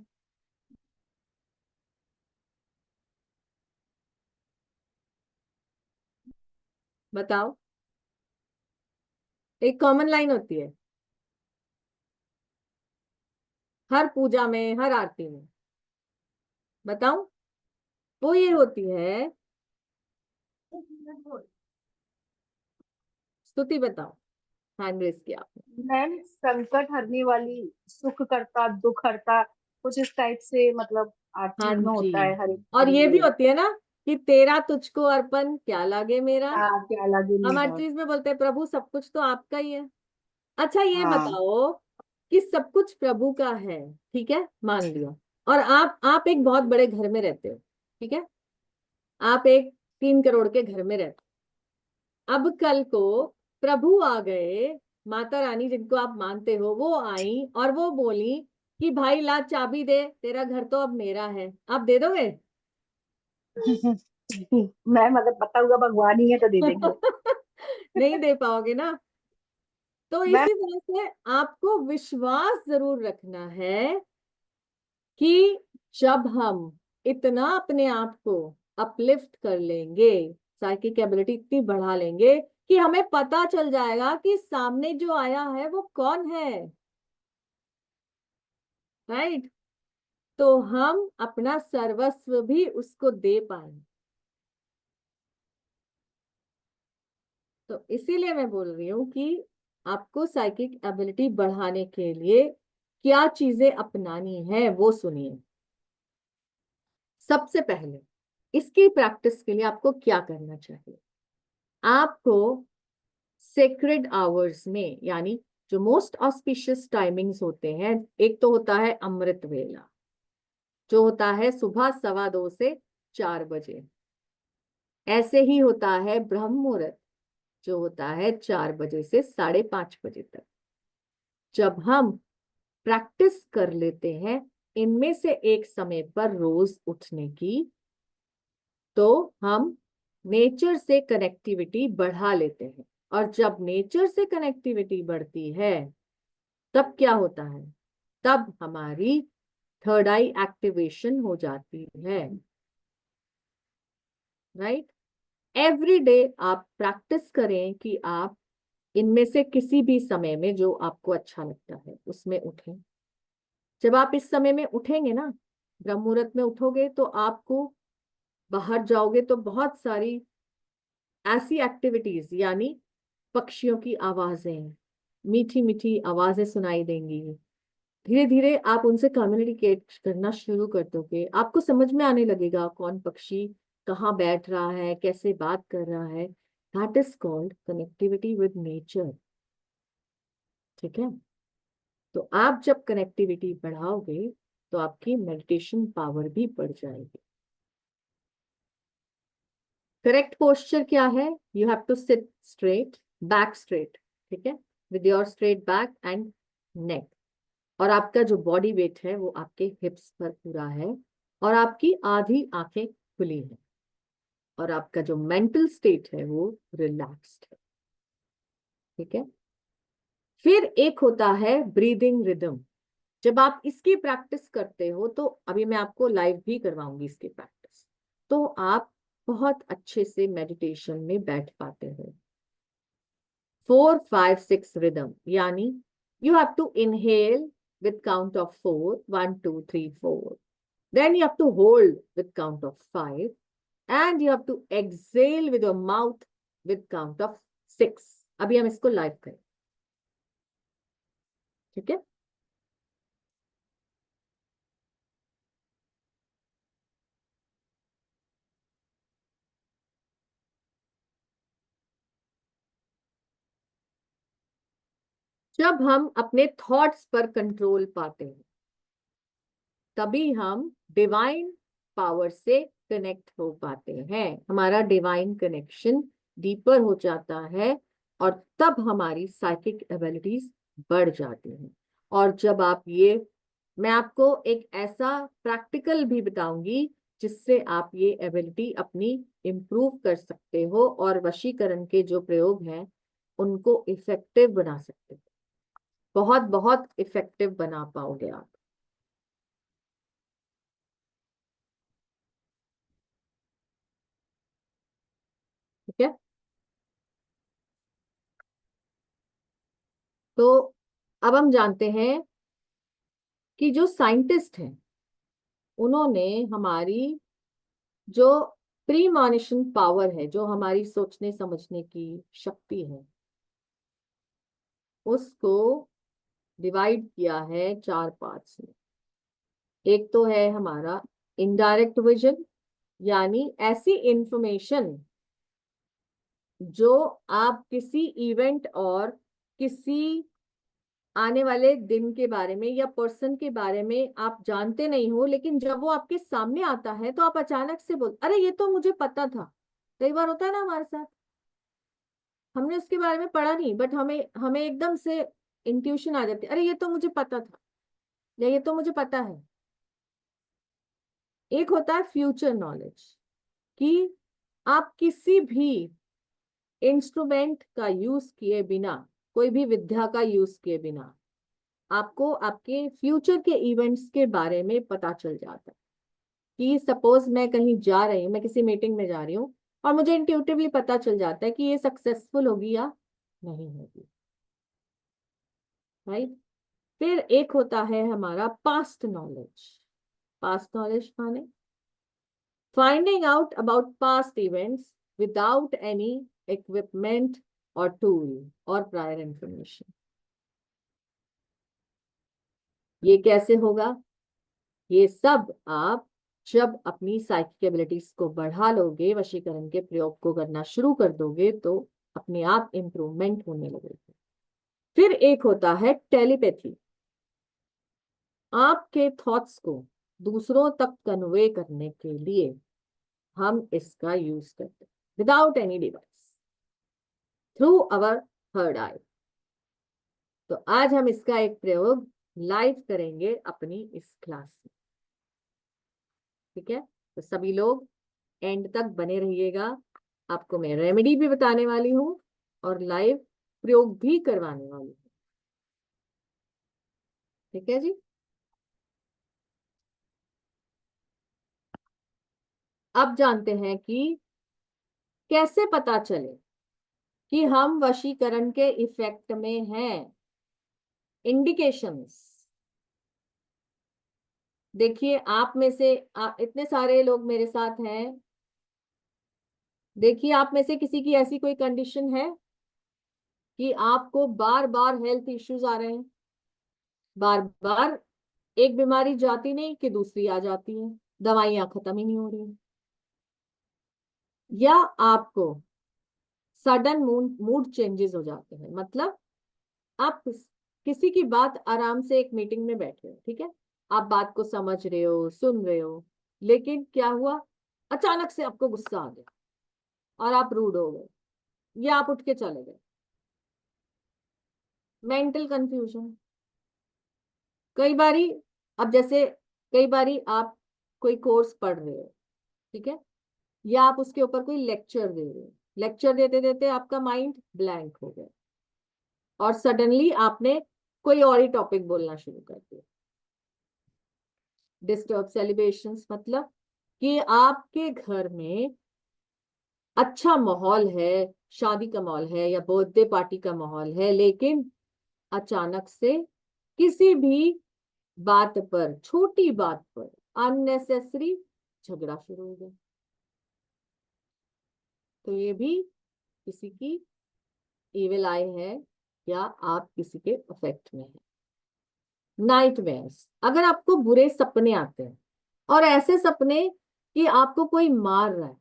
बताओ, एक कॉमन लाइन होती है हर पूजा में, हर आरती में। बताओ, वो ये होती है, स्तुति बताओ, हैंड रेस किया आपने। मैम संकट हरने वाली, सुख करता, दुख हरता, कुछ इस टाइप से, मतलब आरती हाँ में जी, होता है हर एक और ये भी चीज। होती है ना कि तेरा तुझको अर्पण क्या लागे मेरा। हाँ, क्या लगे हम हर मेरा। चीज में बोलते हैं प्रभु सब कुछ तो आपका ही है। अच्छा ये हाँ। बताओ कि सब कुछ प्रभु का है, ठीक है, मान लिया, और आप एक बहुत बड़े घर में रहते हो, ठीक है, आप एक 3 करोड़ के घर में रहते हो। अब कल को प्रभु आ गए, माता रानी जिनको आप मानते हो वो आई और वो बोली कि भाई ला चाबी दे, तेरा घर तो अब मेरा है, आप दे दोगे? मैम अगर पता हुआ भगवान ही है तो दे देंगे। नहीं दे पाओगे ना। तो मैम इसी तरह से आपको विश्वास जरूर रखना है कि जब हम इतना अपने आप को अपलिफ्ट कर लेंगे, साइकिक एबिलिटी इतनी बढ़ा लेंगे कि हमें पता चल जाएगा कि सामने जो आया है वो कौन है, राइट, तो हम अपना सर्वस्व भी उसको दे पाएंगे। तो इसीलिए मैं बोल रही हूँ कि आपको साइकिक एबिलिटी बढ़ाने के लिए क्या चीजें अपनानी है वो सुनिए। सबसे पहले इसकी प्रैक्टिस के लिए आपको क्या करना चाहिए? आपको सेक्रेड आवर्स में, यानी जो मोस्ट ऑस्पिशियस टाइमिंग्स होते हैं, एक तो होता है अमृत वेला जो होता है सुबह 2:15 से 4 बजे। ऐसे ही होता है ब्रह्म मुहूर्त जो होता है 4 बजे से 5:30 बजे तक। जब हम प्रैक्टिस कर लेते हैं इनमें से एक समय पर रोज उठने की, तो हम नेचर से कनेक्टिविटी बढ़ा लेते हैं। और जब नेचर से कनेक्टिविटी बढ़ती है तब क्या होता है? तब हमारी थर्ड आई एक्टिवेशन हो जाती है, राइट। एवरी डे आप प्रैक्टिस करें कि आप इनमें से किसी भी समय में जो आपको अच्छा लगता है उसमें उठें। जब आप इस समय में उठेंगे ना, ब्रह्म मुहूर्त में उठोगे, तो आपको बाहर जाओगे तो बहुत सारी ऐसी एक्टिविटीज, यानी पक्षियों की आवाजें, मीठी मीठी आवाजें सुनाई देंगी। धीरे धीरे आप उनसे कम्युनिकेट करना शुरू कर दोगे, आपको समझ में आने लगेगा कौन पक्षी कहाँ बैठ रहा है, कैसे बात कर रहा है। That is called connectivity with nature, ठीक है। तो आप जब कनेक्टिविटी बढ़ाओगे तो आपकी मेडिटेशन पावर भी बढ़ जाएगी। करेक्ट पोस्चर क्या है? You have to sit straight, back straight, ठीक है, with your straight back and neck, और आपका जो बॉडी वेट है वो आपके हिप्स पर पूरा है, और आपकी आधी आंखें खुली हैं, और आपका जो मेंटल स्टेट है वो रिलैक्स्ड है, ठीक है। फिर एक होता है ब्रीदिंग रिदम। जब आप इसकी प्रैक्टिस करते हो, तो अभी मैं आपको लाइव भी करवाऊंगी इसकी प्रैक्टिस, तो आप बहुत अच्छे से मेडिटेशन में बैठ पाते हो। 4, 5, 6 रिदम, यानी you have to inhale with count of 4, 1, 2, 3, 4. Then you have to hold with count of 5, and you have to exhale with your mouth with count of 6. अभी हम इसको लाइव करें, ठीक है। जब हम अपने थॉट्स पर कंट्रोल पाते हैं, तभी हम डिवाइन पावर से कनेक्ट हो पाते हैं, हमारा डिवाइन कनेक्शन डीपर हो जाता है, और तब हमारी साइकिक एबिलिटीज बढ़ जाती हैं। और जब आप ये, मैं आपको एक ऐसा प्रैक्टिकल भी बताऊंगी जिससे आप ये एबिलिटी अपनी इम्प्रूव कर सकते हो, और वशीकरण के जो प्रयोग हैं उनको इफेक्टिव बना सकते हो, बहुत बहुत इफेक्टिव बना पाओगे आप, ठीक है। तो अब हम जानते हैं कि जो साइंटिस्ट हैं उन्होंने हमारी जो प्रीमॉनिशन पावर है, जो हमारी सोचने समझने की शक्ति है, उसको डिवाइड किया है 4 पार्ट्स में। एक तो है हमारा इनडायरेक्ट विजन, यानी ऐसी इंफॉर्मेशन जो आप किसी इवेंट और किसी आने वाले दिन के बारे में या पर्सन के बारे में आप जानते नहीं हो, लेकिन जब वो आपके सामने आता है तो आप अचानक से बोल, अरे ये तो मुझे पता था। कई बार होता है ना हमारे साथ, हमने उसके बारे में पढ़ा नहीं, बट हमें हमें एकदम से इंट्यूशन आ जाती है, अरे ये तो मुझे पता था, या ये तो मुझे पता है। एक होता है फ्यूचर नॉलेज, कि आप किसी भी इंस्ट्रूमेंट का यूज किए बिना, कोई भी विद्या का यूज किए बिना आपको आपके फ्यूचर के इवेंट्स के बारे में पता चल जाता है। कि सपोज मैं कहीं जा रही हूँ, मैं किसी मीटिंग में जा रही हूँ, और मुझे इंट्यूटिवली पता चल जाता है कि ये सक्सेसफुल होगी या नहीं होगी, राइट। फिर एक होता है हमारा पास्ट नॉलेज। पास्ट नॉलेज माने finding out about past events without any equipment और टूल और प्रायर इंफॉर्मेशन। ये कैसे होगा? ये सब आप जब अपनी साइकिक एबिलिटीज को बढ़ा लोगे, वशीकरण के प्रयोग को करना शुरू कर दोगे, तो अपने आप इंप्रूवमेंट होने लगेगी। फिर एक होता है टेलीपैथी। आपके थॉट्स को दूसरों तक कन्वे करने के लिए हम इसका यूज करते हैं, without any device, through our third eye. तो आज हम इसका एक प्रयोग लाइव करेंगे अपनी इस क्लास में, ठीक है। तो सभी लोग एंड तक बने रहिएगा, आपको मैं रेमेडी भी बताने वाली हूँ और लाइव प्रयोग भी करवाने वाली हूँ, ठीक है जी। अब जानते हैं कि कैसे पता चले कि हम वशीकरण के इफेक्ट में हैं। इंडिकेशंस देखिए, आप में से इतने सारे लोग मेरे साथ हैं, देखिए आप में से किसी की ऐसी कोई कंडीशन है कि आपको बार बार हेल्थ इश्यूज आ रहे हैं, बार बार एक बीमारी जाती नहीं कि दूसरी आ जाती है, दवाइयां खत्म ही नहीं हो रही, या आपको सडन मूड चेंजेस हो जाते हैं, मतलब आप किसी की बात आराम से एक मीटिंग में बैठे हो, ठीक है, आप बात को समझ रहे हो, सुन रहे हो, लेकिन क्या हुआ, अचानक से आपको गुस्सा आ गया, और आप रूड हो गए या आप उठ के चले गए। Mental confusion. कई बारी, अब जैसे कई बारी आप कोई कोर्स पढ़ रहे हो, ठीक है, या आप उसके ऊपर कोई लेक्चर दे रहे हो, लेक्चर देते देते आपका माइंड ब्लैंक हो गया और सडनली आपने कोई और ही टॉपिक बोलना शुरू कर दिया। डिस्टर्ब सेलिब्रेशंस मतलब कि आपके घर में अच्छा माहौल है, शादी का माहौल है या बर्थडे पार्टी का माहौल है, लेकिन अचानक से किसी भी बात पर, छोटी बात पर अननेसेसरी झगड़ा शुरू हो गया, तो ये भी किसी की इविल आई है या आप किसी के अफेक्ट में है। नाइटमेयर्स, अगर आपको बुरे सपने आते हैं और ऐसे सपने कि आपको कोई मार रहा है,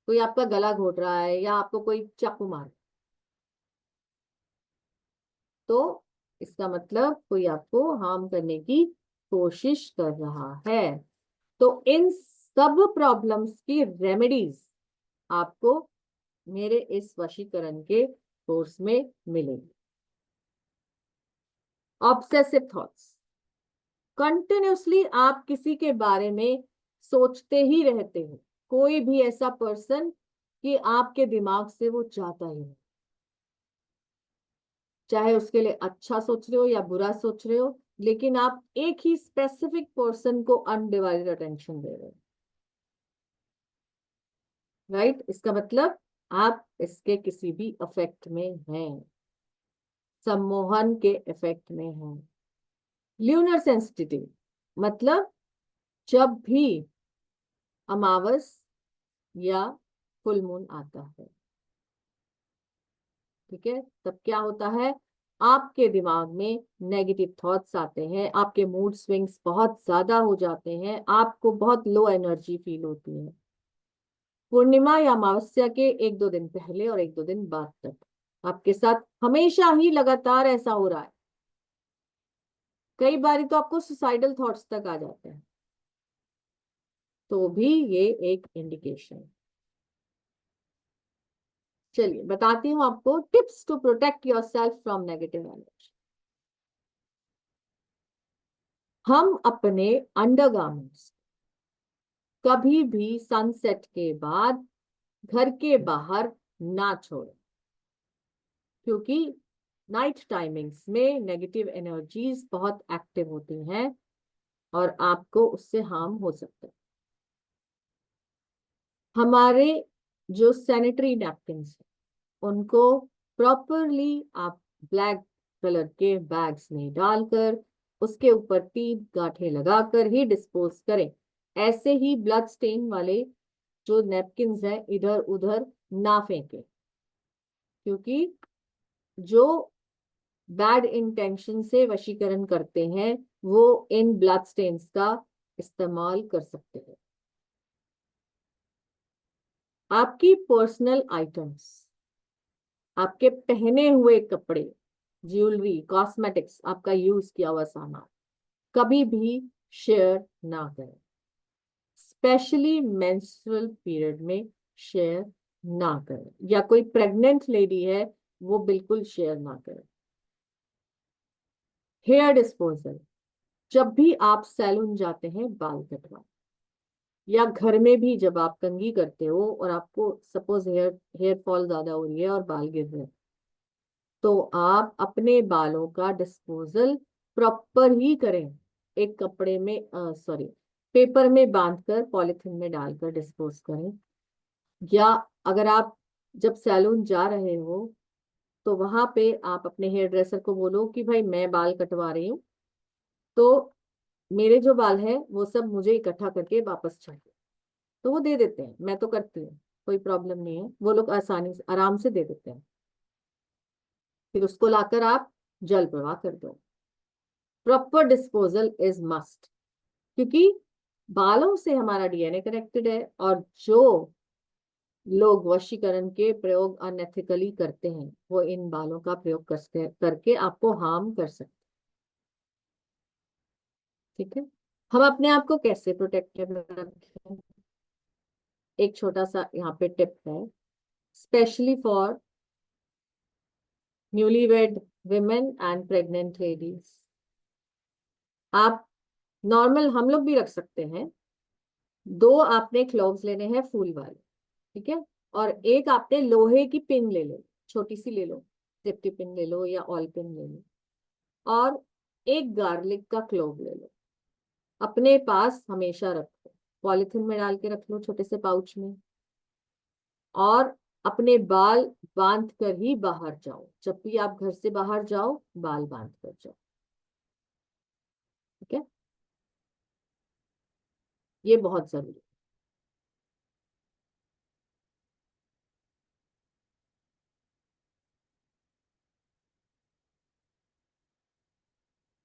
कोई आपका गला घोट रहा है या आपको कोई चाकू मार, तो इसका मतलब कोई आपको हार्म करने की कोशिश कर रहा है। तो इन सब प्रॉब्लम्स की रेमेडीज आपको मेरे इस वशीकरण के कोर्स में मिलेगी। ऑब्सेसिव थॉट्स, कंटिन्यूसली आप किसी के बारे में सोचते ही रहते हो, कोई भी ऐसा पर्सन कि आपके दिमाग से वो जाता ही नहीं, चाहे उसके लिए अच्छा सोच रहे हो या बुरा सोच रहे हो, लेकिन आप एक ही स्पेसिफिक पर्सन को अनडिवाइडेड अटेंशन दे रहे हो। राइट, इसका मतलब आप इसके किसी भी अफेक्ट में हैं, सम्मोहन के इफेक्ट में हैं। ल्यूनर सेंसिटिविटी मतलब जब भी अमावस या फुल मून आता है, ठीक है, तब क्या होता है, आपके दिमाग में नेगेटिव थॉट्स आते हैं, आपके मूड स्विंग्स बहुत ज्यादा हो जाते हैं, आपको बहुत लो एनर्जी फील होती है। पूर्णिमा या अमावस्या के 1-2 दिन पहले और 1-2 दिन बाद तक आपके साथ हमेशा ही लगातार ऐसा हो रहा है। कई बार तो आपको सुसाइडल थॉट्स तक आ जाते हैं, तो भी ये एक इंडिकेशन। चलिए बताती हूँ आपको tips to protect yourself from negative energy. हम अपने अंडरगारमेंट्स कभी भी सनसेट के बाद घर के बाहर ना छोड़ें, क्योंकि नाइट टाइमिंग्स में नेगेटिव एनर्जीज बहुत एक्टिव होती हैं और आपको उससे हार्म हो सकता है। हमारे जो सैनिटरी नैपकिन्स हैं उनको प्रॉपरली आप ब्लैक कलर के बैग्स में डालकर उसके ऊपर 3 गांठें लगाकर ही डिस्पोज करें। ऐसे ही ब्लड स्टेन वाले जो नैपकिन्स हैं इधर उधर ना फेंकें, क्योंकि जो बैड इंटेंशन से वशीकरण करते हैं वो इन ब्लड स्टेन्स का इस्तेमाल कर सकते हैं। आपकी पर्सनल आइटम्स, आपके पहने हुए कपड़े, ज्वेलरी, कॉस्मेटिक्स, आपका यूज किया हुआ सामान कभी भी शेयर ना करें, स्पेशली मेंस्ट्रुअल पीरियड में शेयर ना करें, या कोई प्रेग्नेंट लेडी है वो बिल्कुल शेयर ना करें। हेयर डिस्पोजल, जब भी आप सैलून जाते हैं बाल कटवा, या घर में भी जब आप कंघी करते हो और आपको सपोज हेयर फॉल ज्यादा हो रही है और बाल गिर रहे हैं, तो आप अपने बालों का डिस्पोजल प्रॉपर ही करें। एक कपड़े में पेपर में बांधकर पॉलिथीन में डालकर डिस्पोज करें, या अगर आप जब सैलून जा रहे हो तो वहां पे आप अपने हेयर ड्रेसर को बोलो कि भाई मैं बाल कटवा रही हूँ, तो मेरे जो बाल है वो सब मुझे इकट्ठा करके वापस चाहिए, तो वो दे देते हैं। मैं तो करती हूँ, कोई प्रॉब्लम नहीं है, वो लोग आसानी से आराम से दे देते हैं। फिर उसको लाकर आप जल प्रवाह कर दो। प्रॉपर डिस्पोजल इज मस्ट, क्योंकि बालों से हमारा डीएनए कनेक्टेड है और जो लोग वशीकरण के प्रयोग अनएथिकली करते हैं वो इन बालों का प्रयोग करके आपको हार्म कर सकते हैं। ठीक है, हम अपने आप को कैसे प्रोटेक्टेड रखें, एक छोटा सा यहाँ पे टिप है specially for newlywed women and pregnant ladies. आप नॉर्मल हम लोग भी रख सकते हैं। 2 आपने क्लोव्स लेने हैं फूल वाले, ठीक है, और एक आपने लोहे की पिन ले लो, छोटी सी ले लो, सेफ्टी पिन ले लो या ऑल पिन ले लो, और एक गार्लिक का क्लोव ले लो। अपने पास हमेशा रखो, पॉलिथीन में डाल के रख लो छोटे से पाउच में, और अपने बाल बांध कर ही बाहर जाओ। जब भी आप घर से बाहर जाओ, बाल बांध कर जाओ, ठीक है, ये बहुत जरूरी है।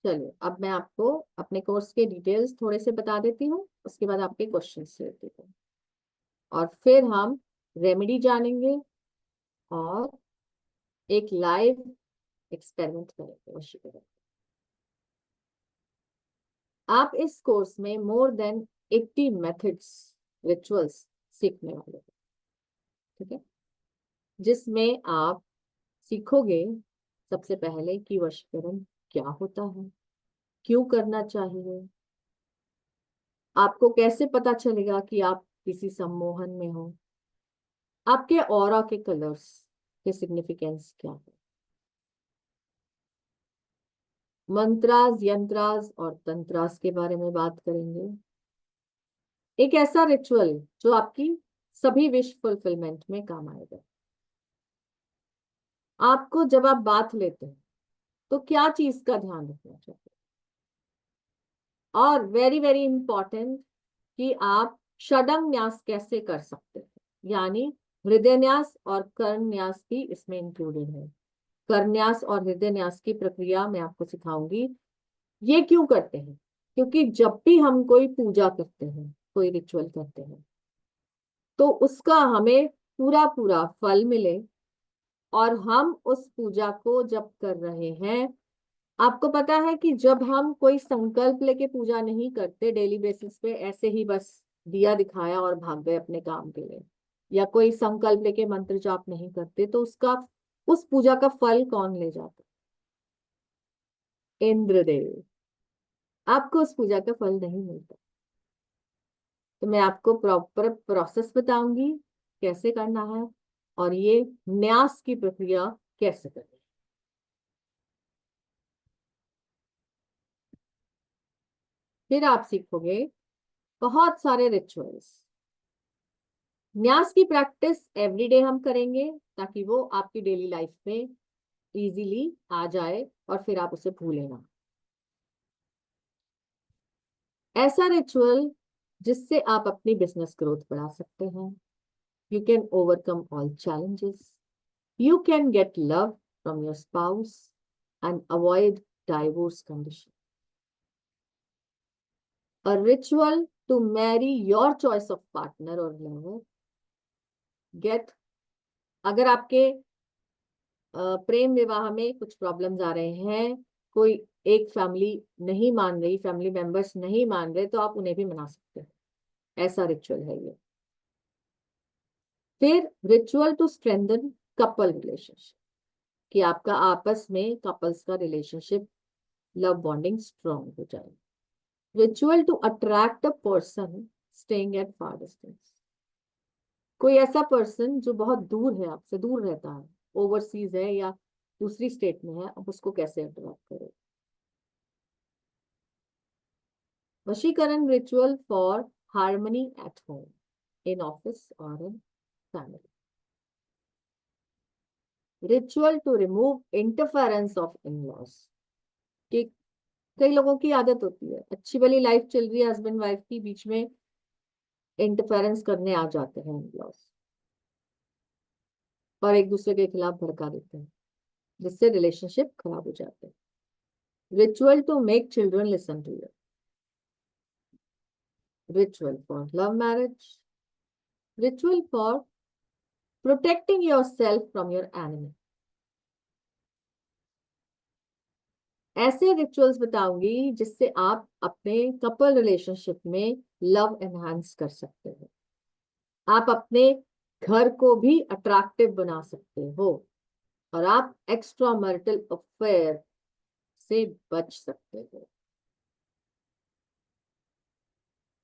चलिए, अब मैं आपको अपने कोर्स के डिटेल्स थोड़े से बता देती हूँ, उसके बाद आपके क्वेश्चंस लेती हूँ, और फिर हम रेमेडी जानेंगे और एक लाइव एक्सपेरिमेंट करेंगे वशीकरण। आप इस कोर्स में मोर देन 80 मेथड्स, रिचुअल्स सीखने वाले हैं, ठीक है, जिसमें आप सीखोगे सबसे पहले कि वशीकरण क्या होता है, क्यों करना चाहिए, आपको कैसे पता चलेगा कि आप किसी सम्मोहन में हो, आपके ऑरा के कलर्स के सिग्निफिकेंस क्या है, मंत्रास, यंत्रास और तंत्रास के बारे में बात करेंगे। एक ऐसा रिचुअल जो आपकी सभी विश फुलफिलमेंट में काम आएगा। आपको जब आप बात लेते हैं तो क्या चीज का ध्यान रखना चाहिए, और वेरी वेरी इंपॉर्टेंट कि आप षडंग न्यास कैसे कर सकते हैं, यानी हृदय न्यास और कर्ण न्यास भी इसमें इंक्लूडेड है। कर्ण न्यास और हृदय न्यास की प्रक्रिया मैं आपको सिखाऊंगी। ये क्यों करते हैं? क्योंकि जब भी हम कोई पूजा करते हैं, कोई रिचुअल करते हैं, तो उसका हमें पूरा पूरा फल मिले, और हम उस पूजा को जब कर रहे हैं, आपको पता है कि जब हम कोई संकल्प लेके पूजा नहीं करते डेली बेसिस पे, ऐसे ही बस दिया दिखाया और भाग गए अपने काम के लिए, या कोई संकल्प लेके मंत्र जाप नहीं करते, तो उसका उस पूजा का फल कौन ले जाता? इंद्रदेव। आपको उस पूजा का फल नहीं मिलता। तो मैं आपको प्रॉपर प्रोसेस बताऊंगी कैसे करना है, और ये न्यास की प्रक्रिया कैसे करनी है। फिर आप सीखोगे बहुत सारे रिचुअल्स। न्यास की प्रैक्टिस एवरीडे हम करेंगे ताकि वो आपकी डेली लाइफ में इजीली आ जाए और फिर आप उसे भूलें ना। ऐसा रिचुअल जिससे आप अपनी बिजनेस ग्रोथ बढ़ा सकते हैं। You can overcome all challenges, you can get love from your spouse and avoid divorce condition. A ritual to marry your choice of partner or lover. Get, अगर आपके प्रेम विवाह में कुछ प्रॉब्लम्स आ रहे हैं, कोई एक फैमिली नहीं मान रही, फैमिली मेंबर्स नहीं मान रहे, तो आप उन्हें भी मना सकते हैं। ऐसा रिचुअल है ये। फिर ritual to strengthen couple relationship, कि आपका आपस में कपल्स का रिलेशनशिप, लव बॉन्डिंग स्ट्रॉन्ग हो जाए। Ritual to attract a person staying at far distance, कोई ऐसा पर्सन जो बहुत दूर है, आपसे दूर रहता है, ओवरसीज है या दूसरी स्टेट में है, अब उसको कैसे अट्रैक्ट करो। वशीकरण ritual for harmony at home, in office और in family. Ritual to remove interference of in-laws, कि कई लोगों की आदत होती है, अच्छी भली लाइफ चल रही है हस्बैंड वाइफ की, बीच में इंटरफेरेंस करने आ जाते हैं इन-लॉज और एक दूसरे के खिलाफ भड़का देते हैं, जिससे रिलेशनशिप खराब हो जाते हैं। Ritual to make children listen to you, ritual for love marriage, ritual for protecting yourself from your enemy. ऐसे रिचुअल्स बताऊंगी जिससे आप अपने कपल रिलेशनशिप में लव एनहांस कर सकते हैं। आप अपने घर को भी अट्रैक्टिव बना सकते हो और आप एक्स्ट्रा मैरिटल अफेयर से बच सकते हो।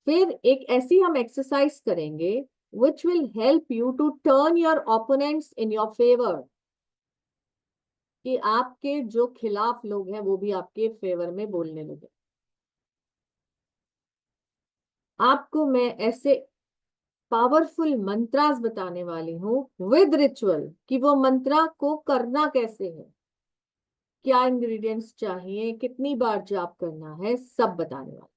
फिर एक ऐसी हम एक्सरसाइज करेंगे which will help you to turn your opponents in your favor, कि आपके जो खिलाफ लोग हैं वो भी आपके फेवर में बोलने लगे। आपको मैं ऐसे पावरफुल मंत्रास बताने वाली हूँ विद रिचुअल, कि वो मंत्रा को करना कैसे है, क्या इंग्रेडिएंट्स चाहिए, कितनी बार जाप करना है, सब बताने वाली।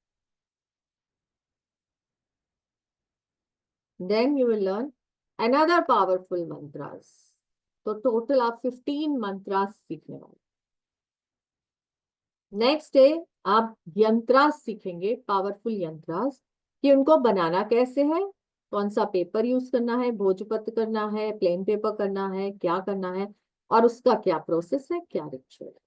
Then you will learn another powerful mantras. तो टोटल आप 15 मंत्रास सीखने वाले। नेक्स्ट डे आप यंत्रास सीखेंगे, पावरफुल यंत्रास, कि उनको बनाना कैसे है, कौन सा पेपर यूज करना है, भोजपत्र करना है, प्लेन पेपर करना है, क्या करना है, और उसका क्या प्रोसेस है, क्या रिचुअल है।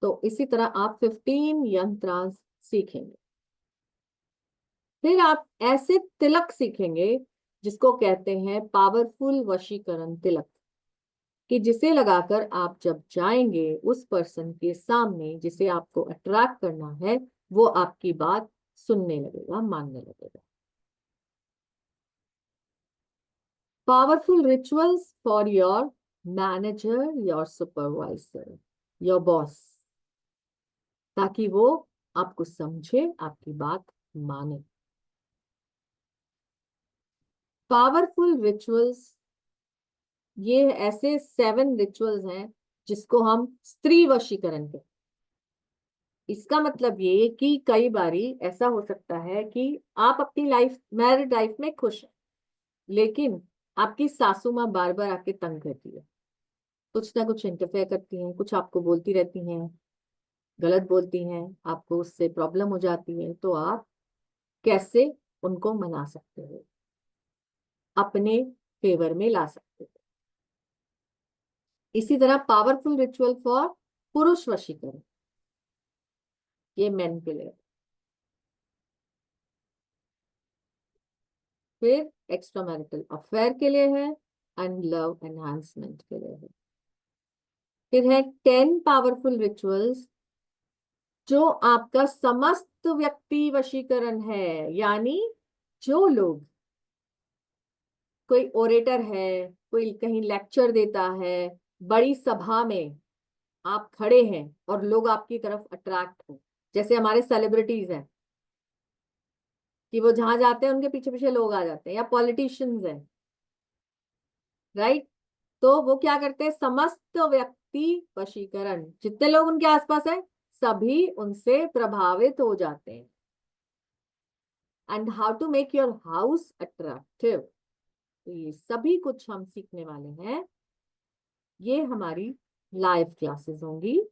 तो इसी तरह आप 15 यंत्रास सीखेंगे। फिर आप ऐसे तिलक सीखेंगे जिसको कहते हैं पावरफुल वशीकरण तिलक, कि जिसे लगाकर आप जब जाएंगे उस पर्सन के सामने जिसे आपको अट्रैक्ट करना है, वो आपकी बात सुनने लगेगा, मानने लगेगा। Powerful rituals for your manager, your supervisor, your boss, ताकि वो आपको समझे, आपकी बात माने। पावरफुल रिचुअल्स, ये ऐसे 7 रिचुअल्स हैं जिसको हम स्त्री वशीकरण कहते हैं। इसका मतलब ये कि कई बारी ऐसा हो सकता है कि आप अपनी लाइफ, मैरिड लाइफ में खुश हैं, लेकिन आपकी सासू माँ बार बार आके तंग करती है, कुछ ना कुछ इंटरफेयर करती हैं, कुछ आपको बोलती रहती हैं, गलत बोलती हैं, आपको उससे प्रॉब्लम हो जाती है। तो आप कैसे उनको मना सकते हो, अपने फेवर में ला सकते हो। इसी तरह पावरफुल रिचुअल फॉर पुरुष वशीकरण, ये मेन के लिए। फिर एक्स्ट्रा मैरिटल अफेयर के लिए है, एंड लव एनहांसमेंट के लिए है। फिर है 10 पावरफुल रिचुअल्स जो आपका समस्त व्यक्ति वशीकरण है, यानी जो लोग, कोई ओरेटर है, कोई कहीं लेक्चर देता है, बड़ी सभा में आप खड़े हैं और लोग आपकी तरफ अट्रैक्ट हो, जैसे हमारे सेलिब्रिटीज हैं कि वो जहां जाते हैं उनके पीछे पीछे लोग आ जाते हैं, या पॉलिटिशियंस हैं, राइट। तो वो क्या करते हैं, समस्त व्यक्ति वशीकरण, जितने लोग उनके आसपास हैं सभी उनसे प्रभावित हो जाते हैं। And how to make your house attractive, तो ये सभी कुछ हम सीखने वाले हैं। ये हमारी लाइव क्लासेस होंगी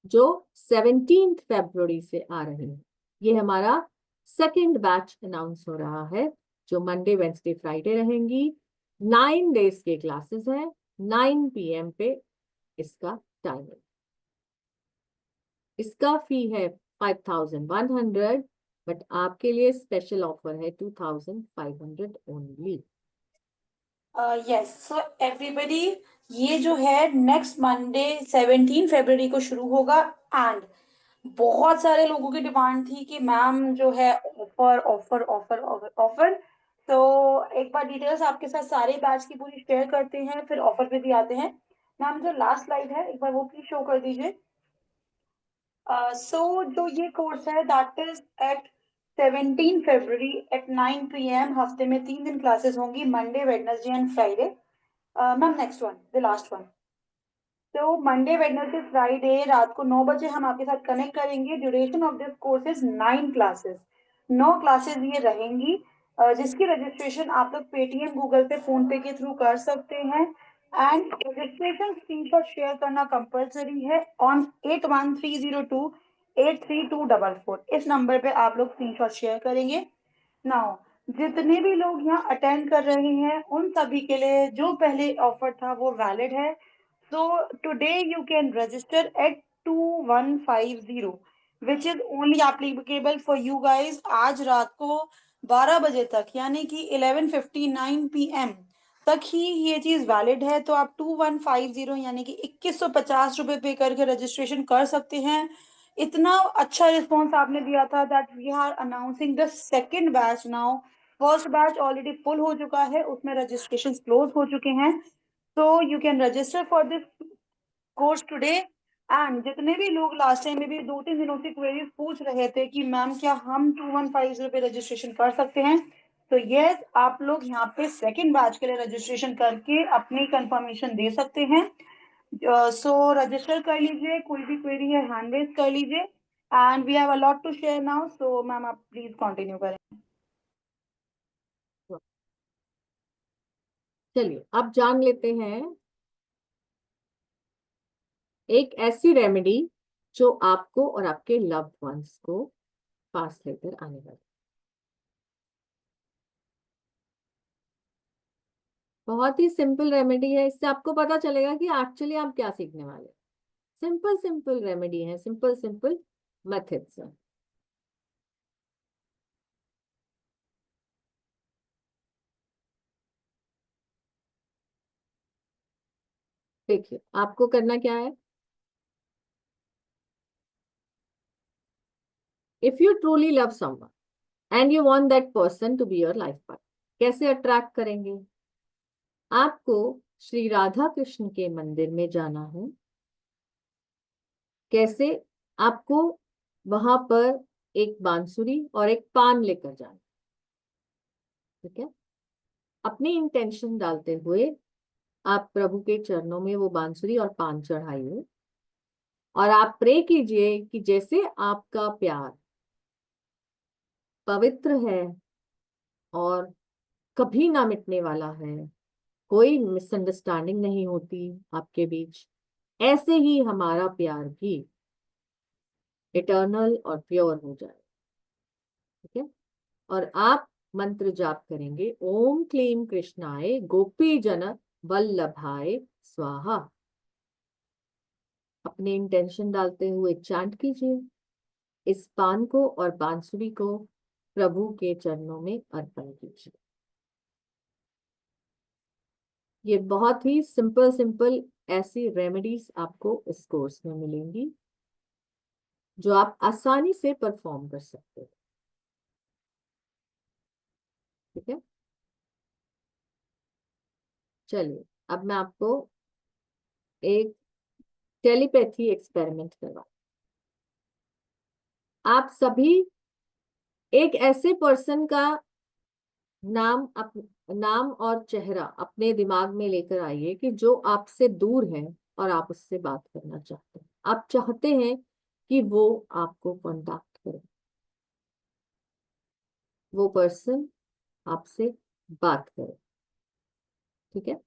जो 17 फरवरी से आ रही है। ये हमारा सेकेंड बैच अनाउंस हो रहा है, जो मंडे वेंसडे फ्राइडे रहेंगी। 9 डेज के क्लासेस हैं, 9 PM पे इसका टाइम है। इसका फी है 5100, बट आपके लिए स्पेशल ऑफर है 2500 ओनली। यस, सो एवरीबडी, ये जो है नेक्स्ट मंडे 17 फरवरी को शुरू होगा। एंड बहुत सारे लोगों की डिमांड थी कि मैम जो है offer offer offer offer offer. तो एक बार डिटेल्स आपके साथ सारे बैच की पूरी शेयर करते हैं, फिर ऑफर पे भी आते हैं। मैम जो लास्ट स्लाइड है एक बार वो प्लीज शो कर दीजिए। सो जो ये कोर्स है दैट इज एट 17 फरवरी एट 9 PM। हफ्ते में 3 दिन क्लासेस होंगी, Monday Wednesday and Friday. Ma'am next one, the last one. तो मंडे वेडनेसडे फ्राइडे रात को 9 बजे हम आपके साथ कनेक्ट करेंगे। Duration of this course is 9 classes, 9 classes ये रहेंगी, जिसकी रजिस्ट्रेशन आप लोग पेटीएम, गूगल पे, फोन पे के थ्रू कर सकते हैं। एंड रजिस्ट्रेशन स्क्रीनशॉट शेयर करना कंपलसरी है ऑन 8130283244। इस नंबर पे आप लोग स्क्रीनशॉट शेयर करेंगे। नाउ जितने भी लोग यहाँ अटेंड कर रहे हैं उन सभी के लिए जो पहले ऑफर था वो वैलिड है। So today you can register at 2150, which is only applicable for you guys। आज रात को 12 बजे तक, यानी कि 11:59 PM तक ही ये चीज़ वैलिड है। तो आप 2150 यानी कि 2150 रुपये पे करके रजिस्ट्रेशन कर सकते हैं। इतना अच्छा रिस्पॉन्स आपने दिया था that we are announcing the second batch now. First batch already full हो चुका है, उसमें रजिस्ट्रेशन क्लोज हो चुके हैं। तो you can register for this course today. And जितने भी लोग लास्ट टाइम में भी 2-3 दिनों से क्वेरीज पूछ रहे थे कि मैम क्या हम 2150 पे रजिस्ट्रेशन कर सकते हैं, तो यस, आप लोग यहाँ पे सेकंड बैच के लिए रजिस्ट्रेशन करके अपनी कंफर्मेशन दे सकते हैं। सो रजिस्टर कर लीजिए, कोई भी क्वेरी है हैंड रेज कर लीजिए। And we have a lot to share now, so ma'am आप प्लीज कंटिन्यू करें। चलिए अब जान लेते हैं एक ऐसी रेमेडी जो आपको और आपके लव्ड वंस को पास लेकर आने वाली। बहुत ही सिंपल रेमेडी है, इससे आपको पता चलेगा कि एक्चुअली आप क्या सीखने वाले हैं। सिंपल सिंपल रेमेडी है, सिंपल सिंपल मेथड्स हैं। देखिए आपको करना क्या है। If you truly love someone and you want that person to be your life partner, कैसे अट्रैक्ट करेंगे? आपको श्री राधा कृष्ण के मंदिर में जाना है। कैसे? आपको वहां पर एक बांसुरी और एक पान लेकर जाना, ठीक है? अपनी इंटेंशन डालते हुए आप प्रभु के चरणों में वो बांसुरी और पान चढ़ाइए और आप प्रे कीजिए कि जैसे आपका प्यार पवित्र है और कभी ना मिटने वाला है, कोई मिसअंडरस्टैंडिंग नहीं होती आपके बीच, ऐसे ही हमारा प्यार भी इटर्नल और प्योर हो जाए, ठीक है? और आप मंत्र जाप करेंगे, ओम क्लीम कृष्णाय गोपी जन वल्लभाय स्वाहा। अपने इंटेंशन डालते हुए चैंट कीजिए। इस पान को और बांसुरी को प्रभु के चरणों में अर्पण कीजिए। ये बहुत ही सिंपल सिंपल ऐसी रेमेडीज आपको इस कोर्स में मिलेंगी जो आप आसानी से परफॉर्म कर सकते हो, ठीक है? चलिए अब मैं आपको एक टेलीपैथी एक्सपेरिमेंट करवा। आप सभी एक ऐसे पर्सन का नाम और चेहरा अपने दिमाग में लेकर आइए कि जो आपसे दूर है और आप उससे बात करना चाहते हैं। आप चाहते हैं कि वो आपको कांटेक्ट करे, वो पर्सन आपसे बात करे, ठीक है?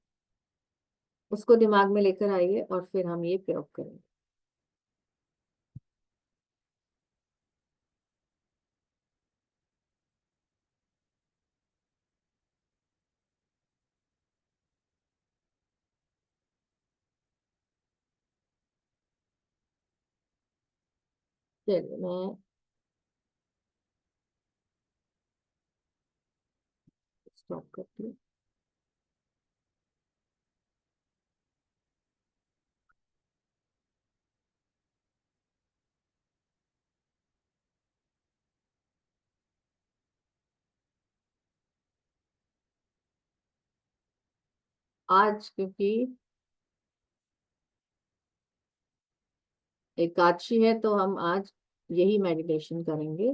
उसको दिमाग में लेकर आइए और फिर हम ये प्रयोग करेंगे। चलिए मैं स्टॉप करती हूँ। आज क्योंकि एकादशी है तो हम आज यही मेडिटेशन करेंगे।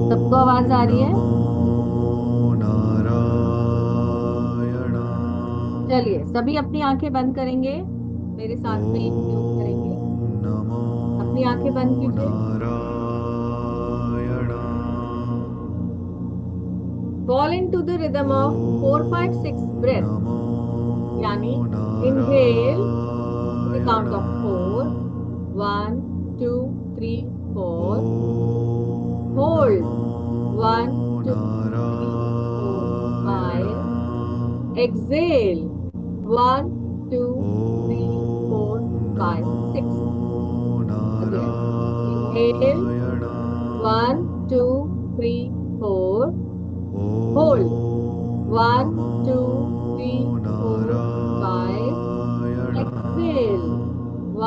सबको आवाज आ रही है? चलिए सभी अपनी आंखें बंद करेंगे, मेरे साथ में एक योग करेंगे। अपनी आंखें बंद कीजिए। Fall into the rhythm of 4, 5, 6 breath. यानी inhale to the count of 4, 1, 2, 3, 4. Hold 1, 2, 3, 4, 5. Exhale. 1, 2, 3, 4, 5, 6. Again. Inhale. 1, 2, 3, 4. Hold. 1, 2, 3, 4, 5. Exhale.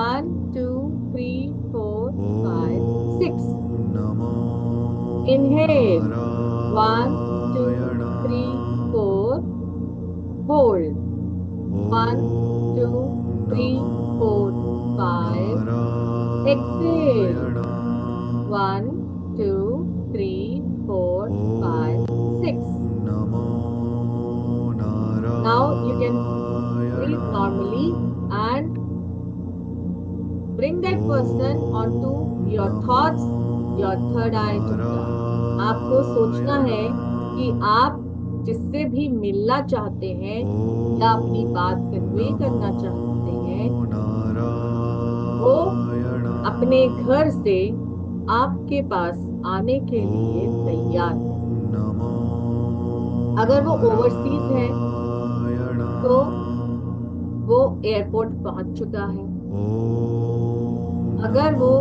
1, 2, 3, 4, 5, 6. Inhale. 1, 2, 3, 4. Hold. 1, 2, 3, 4, 5. Exhale. 1, 2, 3, 4, 5, 6. Now you can breathe normally and bring that person onto your thoughts, your third eye chakra. आपको सोचना है कि आप जिससे भी मिलना चाहते हैं या अपनी बात कन्वे करना चाहते हैं वो अपने घर से आपके पास आने के लिए तैयार है। अगर वो ओवरसीज है तो वो एयरपोर्ट पहुंच चुका है। अगर वो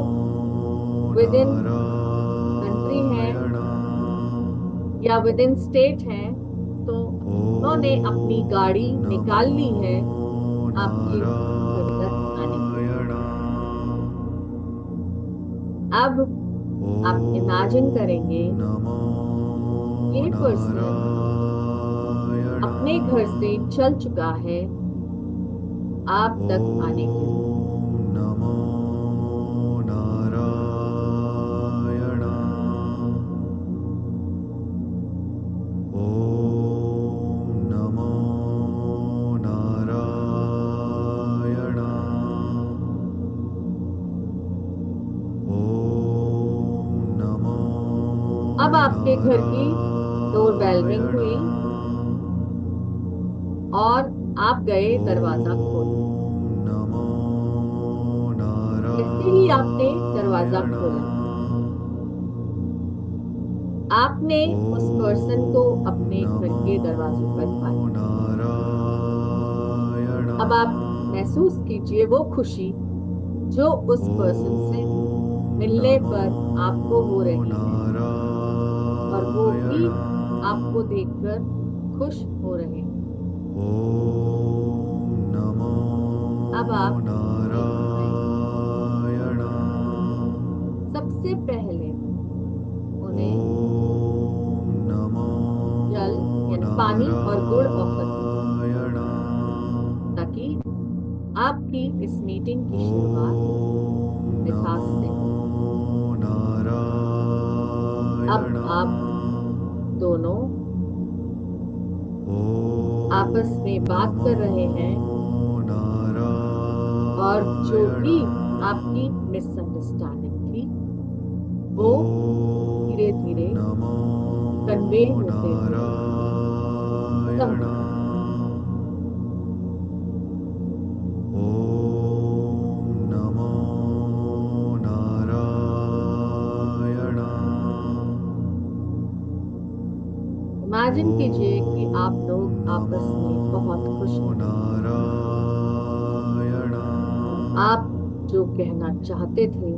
विद इन कंट्री है या विद इन स्टेट है तो उन्होंने अपनी गाड़ी निकाल ली है आपके घर तक आने के लिए। अब आप इमेजिन करेंगे ये पर्सन अपने घर से चल चुका है आप तक आने के लिए। अब आपके घर की डोर बेल रिंग हुई और आप गए दरवाजा खोलने। जैसे ही आपने दरवाजा खोला आपने उस पर्सन को अपने घर के दरवाजे पर पाया। अब आप महसूस कीजिए वो खुशी जो उस पर्सन से मिलने पर आपको हो रही है और वो भी आपको देखकर खुश हो रहे हैं। अब आप सबसे पहले उन्हें जल यानी पानी और गुड़ ऑफर करें ताकि आपकी इस मीटिंग की शुरुआत मिठास से हो। अब आप दोनों आपस में बात कर रहे हैं और जो भी आपकी मिसअंडरस्टैंडिंग थी वो धीरे धीरे कन्वे होते हुए खत्म हो। इमेजिन कीजिए कि आप लोग आपस में बहुत खुश हैं। आप जो कहना चाहते थे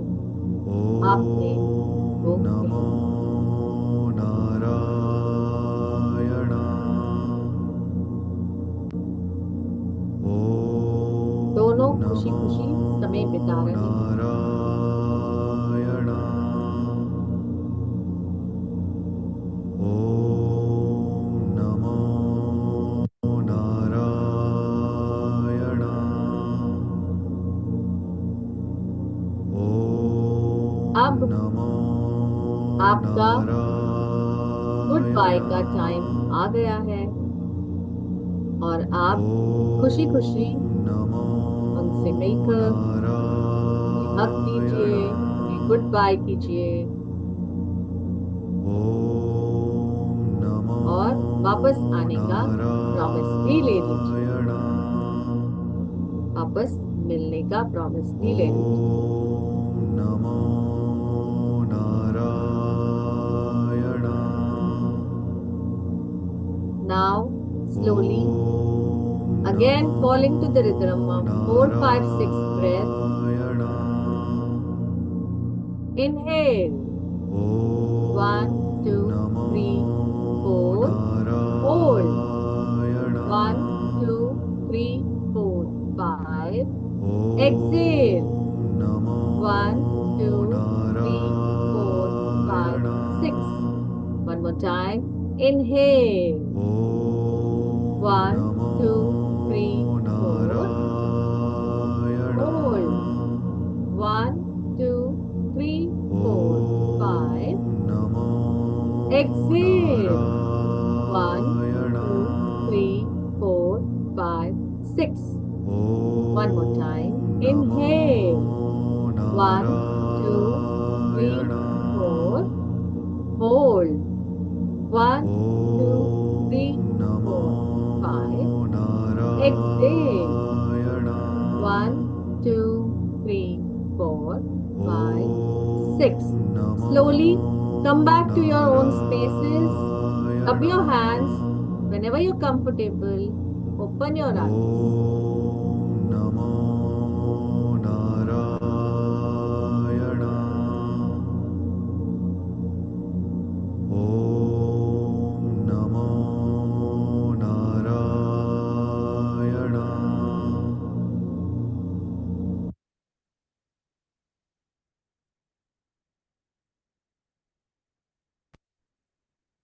आपने वो कह दिया। दोनों खुशी खुशी समय बिता रहे हैं। अब आपका गुड बाय का टाइम आ गया है और आप खुशी खुशी उनसे मिलकर हक कीजिए, गुड बाय कीजिए और वापस आने का प्रॉमिस भी ले लीजिए। वापस मिलने का प्रॉमिस भी ले लीजिए। Now, slowly Again, falling to the rhythm of 4, 5, 6 breath. Inhale. 1, 2, 3, 4. Hold. 1, 2, 3, 4, 5. Exhale. 1, 2, 3, 4, 5, 6. One more time. Inhale. 1, 2, 3, 4. Hold. 1, 2, 3, 4, 5. Exhale. 1, 2, 3, 4, 5, 6. One more time. Inhale. 1, 2, 3, 4. Hold. 1, 2, 3, 4, 5. Exhale. 1, 2, 3, 4, 5, 6. Slowly come back to your own spaces. Rub your hands whenever you're comfortable. Open your eyes.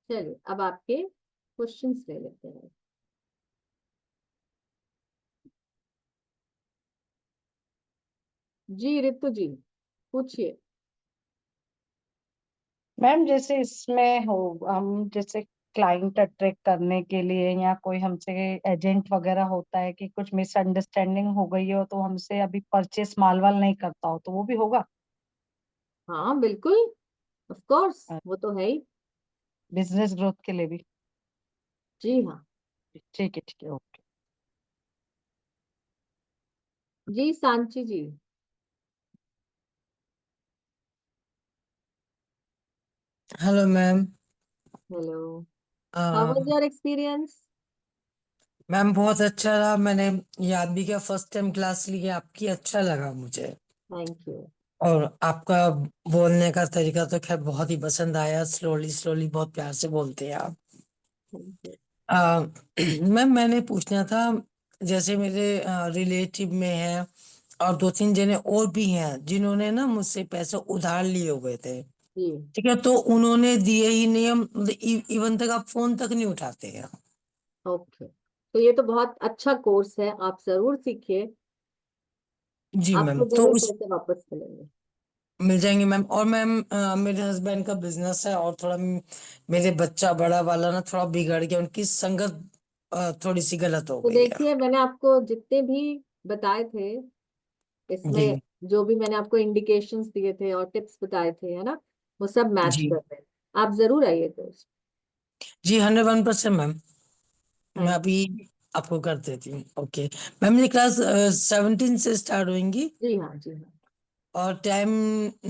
चलिए अब आपके questions ले लेते हैं। जी रितु जी पूछिए। Ma'am जैसे इसमें हो, हम जैसे क्लाइंट अट्रैक्ट करने के लिए या कोई हमसे एजेंट वगैरह होता है कि कुछ मिसअंडरस्टैंडिंग हो गई हो तो हमसे अभी परचेस माल वाल नहीं करता हो तो वो भी होगा? हाँ बिल्कुल, ऑफ कोर्स वो तो है ही। बिजनेस ग्रोथ के लिए भी? जी हाँ। ठीक है, ओके। जी Sanchi ji. Hello ma'am. Hello, how was your experience? Ma'am बहुत अच्छा रहा, मैंने याद भी किया, फर्स्ट टाइम क्लास ली है आपकी, अच्छा लगा मुझे। Thank you. और आपका बोलने का तरीका तो खैर बहुत ही पसंद आया, स्लोली स्लोली बहुत प्यार से बोलते हैं आप। Thank you. मैम मैंने पूछना था, जैसे मेरे रिलेटिव में है और दो तीन जने और भी हैं जिन्होंने ना मुझसे पैसे उधार लिए हुए थे, जी ठीक है, तो उन्होंने दिए ही नहीं, हम इवन तक आप फोन तक नहीं उठाते हैं। ओके, तो ये तो बहुत अच्छा कोर्स है, आप जरूर सीखिए, जी मैम, आपको तो जरूर उस पैसे वापस मिलेंगे। मिल जाएंगे मैम। और मैम मेरे हस्बैंड का बिजनेस है और थोड़ा मेरे बच्चा बड़ा वाला ना थोड़ा बिगड़ गया, उनकी संगत थोड़ी सी गलत हो तो गई है। देखिए मैंने आपको जितने भी बताए थे इसमें, जी जो भी मैंने आपको इंडिकेशंस दिए थे और टिप्स बताए थे, है ना, वो सब मैच जी कर रहे हैं। आप जरूर आइए दोस्त। जी 101% मैम। मैं थैंक अभी आपको कर देती हूँ। ओके मैम, ये क्लास 17 से स्टार्ट होंगी जी हाँ, जी हाँ। और टाइम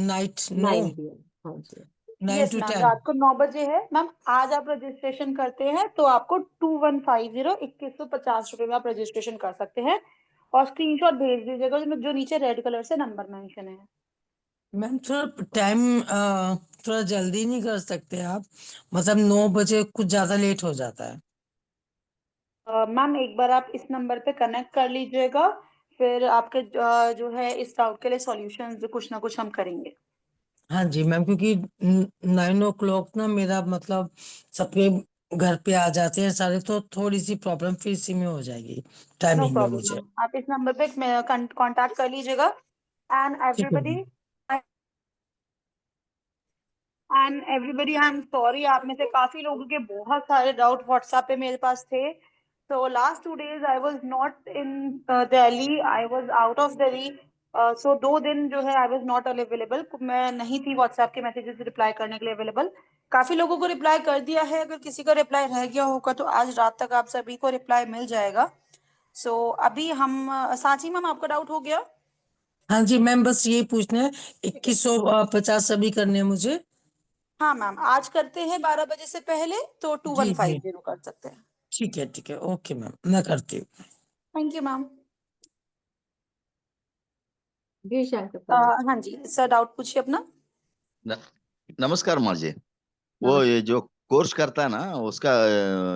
नाइट 9 PM, हाँ जी। 9 यस टू मैम, 10। रात को 9 बजे है मैम। आज आप रजिस्ट्रेशन करते हैं तो आपको 2150 में आप रजिस्ट्रेशन कर सकते हैं और स्क्रीनशॉट भेज दीजिएगा जो नीचे रेड कलर से नंबर मेंशन है। मैम थोड़ा टाइम थोड़ा जल्दी नहीं कर सकते आप? मतलब 9 बजे कुछ ज्यादा लेट हो जाता है। मैम एक बार आप इस नंबर पे कनेक्ट कर लीजिएगा, फिर आपके जो है इस डाउट के लिए सॉल्यूशन कुछ ना कुछ हम करेंगे। हाँ जी मैम, क्योंकि 9 o'clock ना मेरा मतलब सबके घर पे आ जाते हैं सारे, तो थोड़ी सी प्रॉब्लम फिर इसी में हो जाएगी नो टाइमिंग में प्रॉब्लम मुझे। मैम, आप इस नंबर पे कांटेक्ट कर लीजिएगा। एंड ठीक है everybody ma'am. I am sorry, आप में से काफी लोगों के बहुत सारे डाउट व्हाट्सएप पे मेरे पास थे। तो last 2 days I was not in Delhi, I was out of Delhi. So 2 दिन जो है आई वाज नॉट अवेलेबल, मैं नहीं थी व्हाट्सएप के मैसेजेस रिप्लाई करने के लिए अवेलेबल। काफी लोगों को रिप्लाई कर दिया है, अगर किसी का रिप्लाई रह गया होगा तो आज रात तक आप सभी को रिप्लाई मिल जाएगा। सो अभी हम सांची मैम, आपका डाउट हो गया? हाँ जी मैम, बस यही पूछना है, ठीक है। 2150 सभी करने हैं मुझे। हाँ मैम, आज करते हैं 12 बजे से पहले, तो two one G five G zero कर सकते हैं। ठीक है ओके मैम, मैं करती हूँ। Thank you ma'am. जी शंकर सर। हाँ जी सर, डाउट पूछिए अपना। न- नमस्कार माँ जी। वो नमस्कार। ये जो कोर्स करता है ना उसका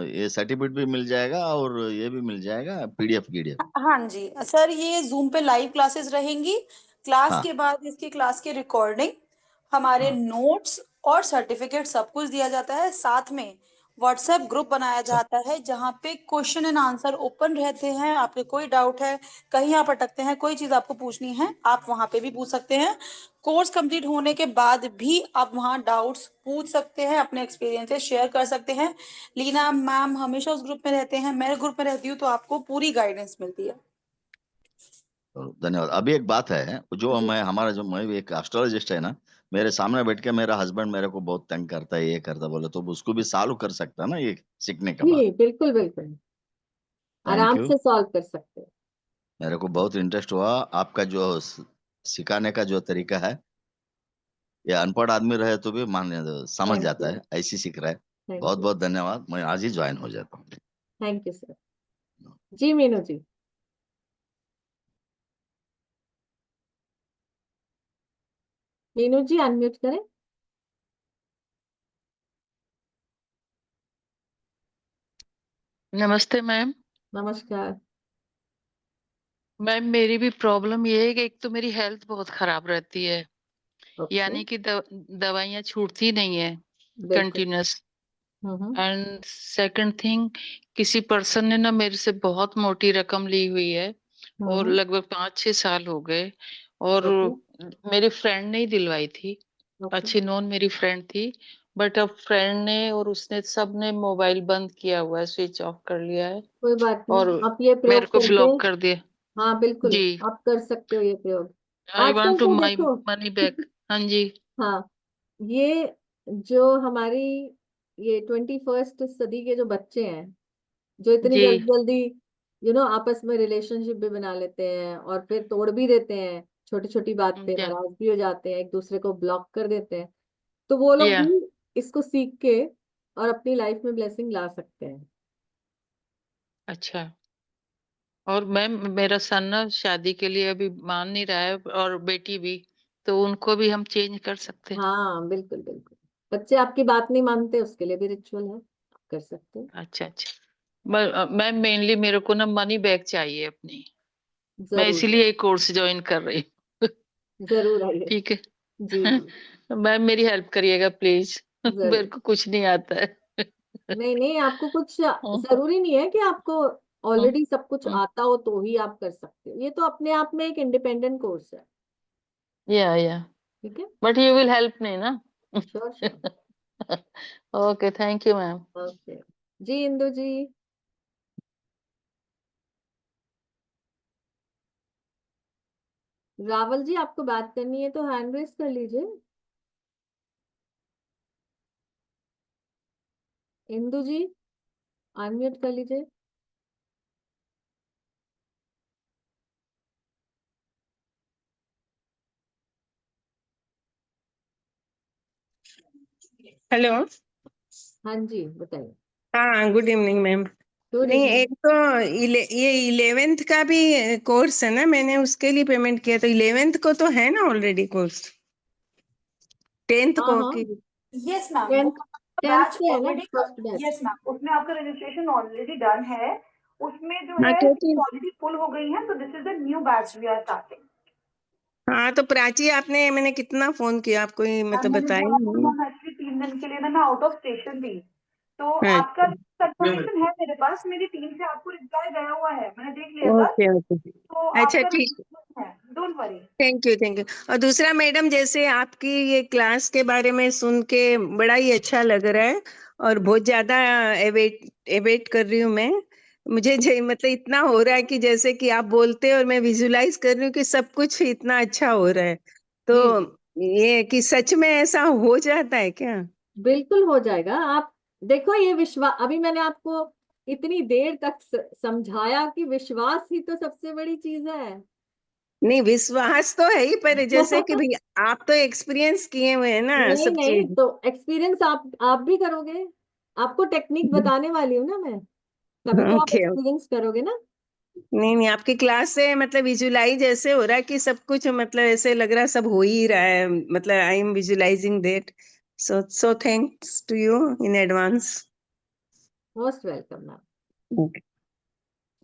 ये सर्टिफिकेट भी मिल जाएगा और ये भी मिल जाएगा पीडीएफ। हाँ जी सर, ये जूम पे लाइव क्लासेस रहेंगी। क्लास हाँ के बाद इसकी क्लास की रिकॉर्डिंग, हमारे हाँ। नोट्स और सर्टिफिकेट सब कुछ दिया जाता है। साथ में व्हाट्सएप ग्रुप बनाया अच्छा। जाता है जहाँ पे क्वेश्चन एंड आंसर ओपन रहते हैं। आपके कोई डाउट है, कहीं आप अटकते हैं, कोई चीज़ आपको पूछनी है, आप वहाँ पे भी पूछ सकते हैं। कोर्स कंप्लीट होने के बाद भी आप वहाँ डाउट्स पूछ सकते हैं, अपने एक्सपीरियंसेस शेयर कर सकते हैं। लीना मैम हमेशा उस ग्रुप में रहते हैं, मैं ग्रुप में रहती हूँ, तो आपको पूरी गाइडेंस मिलती है। तो धन्यवाद। अभी एक बात है, जो जी मैं भी एक एस्ट्रोलॉजिस्ट है ना, मेरे सामने बैठ के मेरा हस्बैंड मेरे को बहुत तंग करता है, ये करता बोले, तो उसको भी सॉल्व कर सकता है ना ये सीखने के बाद। जी बिल्कुल बिल्कुल, थैंक आराम यू। से सॉल्व कर सकते हैं। मेरे को बहुत इंटरेस्ट हुआ आपका जो सिखाने का जो तरीका है। ये अनपढ़ आदमी रहे तो भी मान समझ थैंक जाता यू। है, ऐसी सीख रहा है। थैंक बहुत यू। बहुत धन्यवाद, मैं आज ही ज्वाइन हो जाता हूँ। Thank you sir. जी मीनू जी। मीनू जी अनम्यूट करें। नमस्ते मैम। नमस्कार। मैम मेरी भी प्रॉब्लम ये है कि एक तो मेरी हेल्थ बहुत खराब रहती है, ओके। यानी कि दवाइयाँ छूटती नहीं है बिल्कुल। Continuous. Hmm. And second thing, किसी पर्सन ने ना मेरे से बहुत मोटी रकम ली हुई है और हम्म। लगभग 5-6 साल हो गए। और ओके। मेरी फ्रेंड ने ही दिलवाई थी, ओके। अच्छी नोन मेरी फ्रेंड थी। बट अब फ्रेंड ने और उसने सब ने मोबाइल बंद किया हुआ है, स्विच ऑफ कर लिया है कोई बात और नहीं, आप ये मेरे प्रयोग को करके। ब्लॉक कर दिया। हाँ बिल्कुल, जी, आप कर सकते हो ये प्रयोग। आई आजकल वांट टू तो माई देखो। Money back. हाँ जी। हाँ, ये जो हमारी ये 21st सदी के जो बच्चे हैं, जो इतनी जी। जल्दी जल्दी आपस में रिलेशनशिप भी बना लेते हैं और फिर तोड़ भी देते हैं, छोटी छोटी बात पे या नाराज भी हो जाते हैं, एक दूसरे को ब्लॉक कर देते हैं। तो वो लोग या भी इसको सीख के और अपनी लाइफ में ब्लेसिंग ला सकते हैं। अच्छा। और मैम मेरा सन ना शादी के लिए अभी मान नहीं रहा है, और बेटी भी, तो उनको भी हम चेंज कर सकते हैं। हाँ बिल्कुल बिल्कुल, बच्चे आपकी बात नहीं मानते, उसके लिए भी रिचुअल है, आप कर सकते हो। अच्छा अच्छा। मैम मेनली मेरे को ना मनी बैक चाहिए अपनी, मैं जरूर इसीलिए एक कोर्स ज्वाइन कर रही हूँ। जरूर आइए। ठीक जी है। जी। मैम मेरी हेल्प करिएगा प्लीज। मेरे जरूर। को कुछ नहीं आता है। नहीं नहीं, आपको कुछ हम्म, जरूरी नहीं है कि आपको हम्म, ऑलरेडी सब कुछ हम्म, आता हो तो ही आप कर सकते हो, ये तो अपने आप में एक इंडिपेंडेंट कोर्स है। या ठीक है। But you will help me ना। Sure sure. Okay, thank you ma'am. Okay. जी इंदु जी। रावल जी, आपको बात करनी है तो हैंड रेस कर लीजिए। इंदु जी अनम्यूट कर लीजिए। हेलो। हाँ जी बताइए। हाँ, गुड इवनिंग मैम। गुड नहीं, इवनिंग। एक तो ये 11th का भी कोर्स है ना, मैंने उसके लिए पेमेंट किया, तो 11th को तो है ना ऑलरेडी कोर्स, 10th हाँ को हाँ, की। यस मैम, वो 10th बैच पे है ना already, first batch. Yes ma'am, उसमें आपका रजिस्ट्रेशन ऑलरेडी डन है। उसमें जो हाँ है क्योंकि ऑलरेडी फुल हो गई है, तो this is the new batch we are starting. हाँ, तो प्राची आपने मैंने कितना फोन किया आपको, ही मतलब मैंने बताया बोला था नहीं। मैम, एक्चुअली 3 दिन के लिए ना मैं आउट ऑफ स्टेशन थी, तो आपका अच्छा। कंफर्मेशन है मेरे पास, मेरी टीम से आपको रिप्लाई गया हुआ है, मैंने देख लिया था, ओके ओके। तो अच्छा आपका ठीक। रजिस्ट्रेशन है, don't worry. Thank you thank you. और दूसरा मैडम, जैसे आपकी ये क्लास के बारे में सुन के बड़ा ही अच्छा लग रहा है, और बहुत ज्यादा एवेट एवेट कर रही हूँ मैं। मुझे मतलब इतना हो रहा है कि जैसे कि आप बोलते हैं और मैं विजुलाइज कर रही हूँ कि सब कुछ इतना अच्छा हो रहा है, तो जी ये कि सच में ऐसा हो जाता है क्या? बिल्कुल हो जाएगा। आप देखो, ये विश्वास, अभी मैंने आपको इतनी देर तक समझाया कि विश्वास ही तो सबसे बड़ी चीज है। नहीं, विश्वास तो है ही, पर जैसे कि भाई आप तो एक्सपीरियंस किए हुए हैं ना नहीं सब नहीं, चीज। तो एक्सपीरियंस आप भी करोगे, आपको टेक्निक बताने वाली हूँ ना मैं, तभी तो आप ओके। एक्सपीरियंस करोगे ना। नहीं, आपकी क्लास से मतलब विजुलाइज ऐसे हो रहा है कि सब कुछ मतलब ऐसे लग रहा है सब हो ही रहा है, मतलब I am visualizing that, so thanks to you in advance. Most welcome ma'am.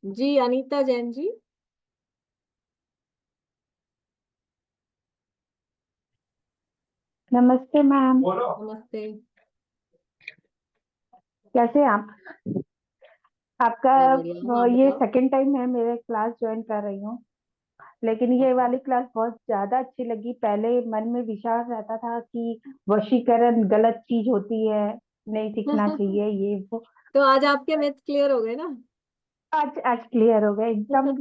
जी अनीता जैन जी। नमस्ते मैम, नमस्ते। कैसे हैं आप? आपका मैं बढ़िया हूँ, आप ये बताओ। सेकंड टाइम है मेरे क्लास ज्वाइन कर रही हूँ, लेकिन ये वाली क्लास बहुत ज्यादा अच्छी लगी। पहले मन में विचार रहता था कि वशीकरण गलत चीज होती है, नहीं सीखना चाहिए ये वो। तो आज आपके मिथ क्लियर हो गए ना। आज आज क्लियर हो गया एकदम।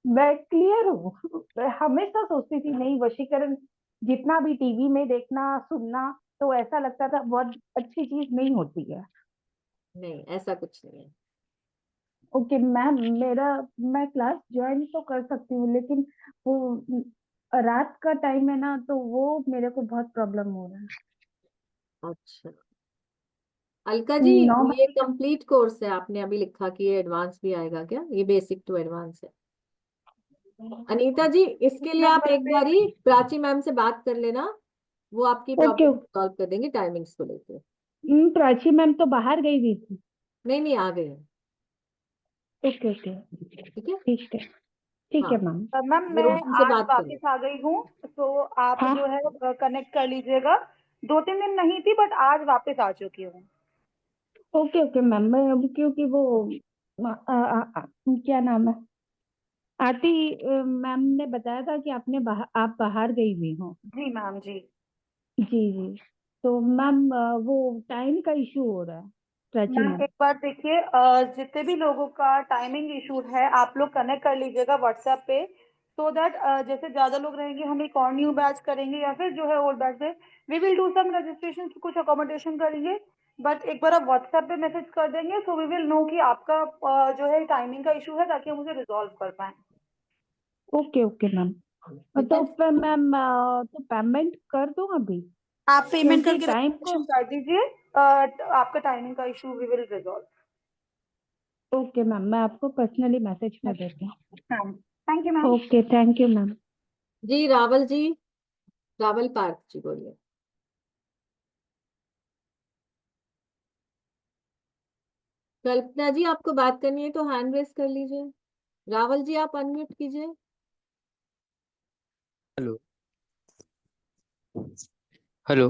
मैं क्लियर हूँ। मैं हमेशा सोचती थी नहीं, वशीकरण जितना भी टीवी में देखना सुनना, तो ऐसा लगता था बहुत अच्छी चीज नहीं होती है। नहीं ऐसा कुछ नहीं है। ओके मैम, मैं क्लास ज्वाइन तो कर सकती हूँ, लेकिन वो रात का टाइम है ना, तो वो मेरे को बहुत प्रॉब्लम हो रहा है। अच्छा अलका जी, 9 बजे ये कंप्लीट कोर्स है, आपने अभी लिखा कि ये एडवांस भी आएगा क्या? ये बेसिक टू एडवांस है। अनीता जी, इसके लिए आप नंबर एक पे। बारी प्राची मैम से बात कर लेना, वो आपकी ओके। प्रॉब्लम सॉल्व कर देंगे टाइमिंग्स को लेकर। प्राची मैम तो बाहर गई हुई थी। नहीं नहीं आ गए हैं। ओके ओके, ठीक है। ठीक है, ठीक हाँ है मैम। मैम मैं जरूर उनसे आज बात करें। वापस आ गई हूँ, तो आप हाँ, जो है कनेक्ट कर लीजिएगा। 2-3 दिन नहीं थी, बट आज वापस आ चुकी हूँ। Okay okay ma'am. मैं अब क्योंकि वो क्या नाम है, आरती मैम ने बताया था कि आप बाहर गई हुई हो। जी मैम जी। जी जी। तो मैम वो टाइम का इशू हो रहा है, प्राची मैम मैम। एक बार देखिए, जितने भी लोगों का टाइमिंग इशू है आप लोग कनेक्ट कर लीजिएगा व्हाट्सएप पे, सो दैट जैसे ज्यादा लोग रहेंगे हम एक और न्यू बैच करेंगे, या फिर जो है ओल्ड बैच से we will do some registration, कुछ अकोमोडेशन करेंगे। बट एक बार आप व्हाट्सएप पे मैसेज कर देंगे सो वी विल नो कि आपका जो है टाइमिंग का इशू है, ताकि हम उसे रिजॉल्व कर पाए। Okay okay ma'am. ठीक तो है। फिर मैम तो पेमेंट कर दूं अभी, आप पेमेंट क्योंकि करके टाइम को। रजिस्ट्रेशन कर दीजिए, आपका टाइमिंग का issue we will resolve. Okay ma'am, मैं आपको पर्सनली मैसेज कर देती हूँ। हाँ, thank you ma'am. Okay, thank you ma'am. जी रावल जी, रावल पार्थ जी बोलिए। कल्पना जी आपको बात करनी है तो हैंड रेस कर लीजिए। रावल जी आप अनम्यूट कीजिए। हेलो। हेलो।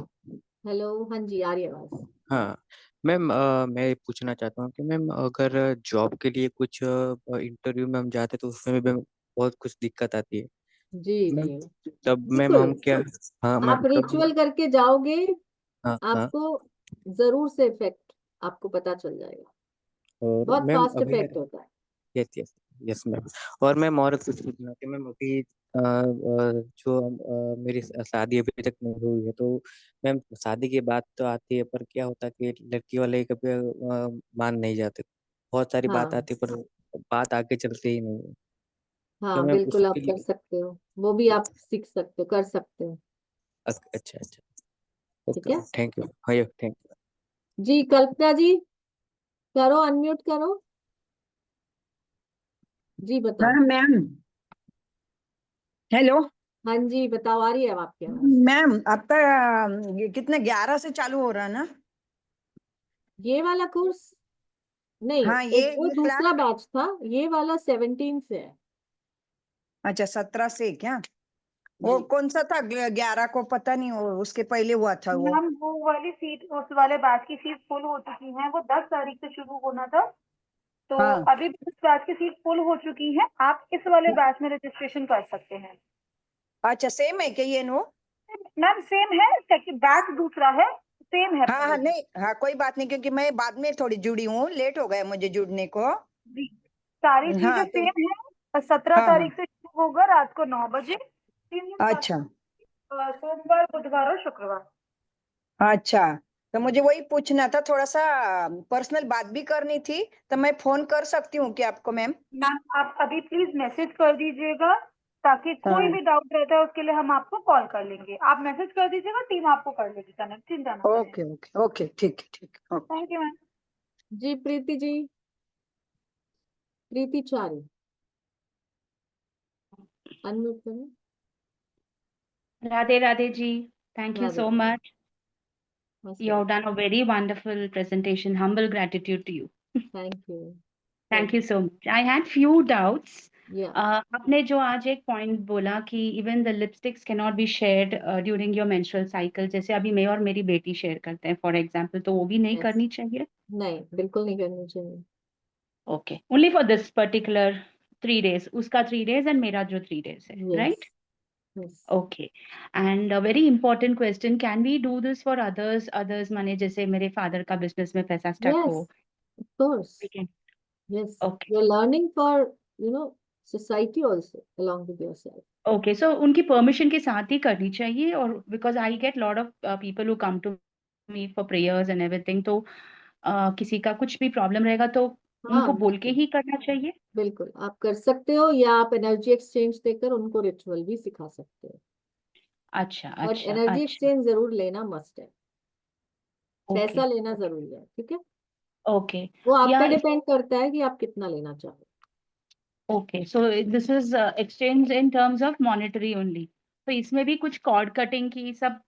हेलो, हाँ जी आ रही है आवाज। हाँ मैम, मैं पूछना चाहता हूँ कि मैम अगर जॉब के लिए कुछ इंटरव्यू में हम जाते तो उसमें भी मैम बहुत कुछ दिक्कत आती है जी मैम। जी तब मैम बिल्कुल। हम क्या? हाँ आप मैम तब। रिचुअल करके जाओगे, हाँ हाँ। आपको जरूर से इफेक्ट आपको पता चल जाएगा। और बहुत मैम फास्ट अभी। इफेक्ट होता है। Yes yes. Yes ma'am. और मैम और कुछ पूछना कि मैम अभी जो मेरी शादी अभी तक नहीं हुई है, तो मैम शादी की बात तो आती है, पर क्या होता है कि लड़की वाले कभी मान नहीं जाते। बहुत सारी बात हाँ आती है, पर बात आगे चलती ही नहीं है। तो हाँ मैम बिल्कुल उसके आप कर लिए। सकते हो, वो भी आप सीख सकते हो, कर सकते हो। अच्छा अच्छा। ठीक ओके है। Ma'am, thank you. हाँ थैंक यू। जी कल्पना जी, करो अनम्यूट करो। जी बताओ। हाँ मैम। हेलो हाँ जी बताओ, आ रही है अब आपकी आवाज। मैम, आपका ये कितने 11 से चालू हो रहा है ना? ये वाला कोर्स नहीं, हाँ, एक वो ये क्लास। दूसरा बैच था, ये वाला 17 से है। अच्छा, 17 से क्या? वो जी कौन सा था? 11 को पता नहीं, वो उसके पहले हुआ था वो। मैम वो वाली सीट, उस वाले बैच की सीट फुल हो चुकी है, वो 10 तारीख से शुरू होना था। तो हाँ। अभी इस बैच की सीट फुल हो चुकी है, आप इस वाले बैच में रजिस्ट्रेशन कर सकते हैं। अच्छा, सेम है क्या ये नो? मैम सेम है, बैच दूसरा है, सेम है हाँ हाँ, पहले से। नहीं हाँ, कोई बात नहीं, क्योंकि मैं बाद में थोड़ी जुड़ी हूँ, लेट हो गया मुझे जुड़ने को। जी, सारी चीजें हाँ तो। सेम है। 17 हाँ हाँ। तारीख से शुरू होगा रात को 9 बजे, 3 दिन क्लास, अच्छा सोमवार बुधवार और शुक्रवार। अच्छा। तो मुझे वही पूछना था, थोड़ा सा पर्सनल बात भी करनी थी, तो मैं फोन कर सकती हूँ क्या आपको मैम? मैम आप अभी प्लीज मैसेज कर दीजिएगा, ताकि कोई हाँ। भी डाउट रहता है उसके लिए हम आपको कॉल कर लेंगे। आप मैसेज कर दीजिएगा, टीम आपको कर लेगी कनेक्ट, चिंता ना करें। ओके ओके ओके, ठीक है ठीक है, ओके। Thank you ma'am. जी प्रीति जी, प्रीति चारी। अनम्यूट करें। Radhe Radhe ji, thank you Radhe so Radhe. much. मस्त You have done a very wonderful presentation. Humble gratitude to you. Thank you. Thank you so much. I had few doubts. या आपने जो आज एक point बोला कि even the lipsticks can not be shared during your menstrual cycle, जैसे अभी मैं और मेरी बेटी शेयर करते हैं फॉर एग्जांपल, तो वो भी नहीं यस, करनी चाहिए? नहीं बिल्कुल नहीं करनी चाहिए। Okay, only for this particular 3 days, उसका 3 days एंड मेरा जो 3 days है, yes right? Yes Okay. And a very important question, can we do this for others? Others माने जैसे मेरे फादर का बिजनेस में पैसा स्टक यस हो, of course. we can. Yes Okay. You are learning for society also along with yourself. Okay, so उनकी permission के साथ ही करनी चाहिए, और because I get lot of people who come to me for prayers and everything, तो किसी का कुछ भी प्रॉब्लम रहेगा तो हाँ उनको बोल के बिल्कुल ही करना चाहिए? बिल्कुल, आप कर सकते हो, या आप एनर्जी एक्सचेंज देकर उनको रिचुअल भी सिखा सकते हो, अच्छा बट अच्छा एनर्जी अच्छा, एक्सचेंज जरूर लेना मस्ट है। ओके पैसा लेना जरूरी है, ठीक है। ओके। वो आप या पे डिपेंड करता है कि आप कितना लेना चाहो। Okay, so this is exchange in terms of monetary only, तो इसमें भी कुछ कॉर्ड कटिंग की सब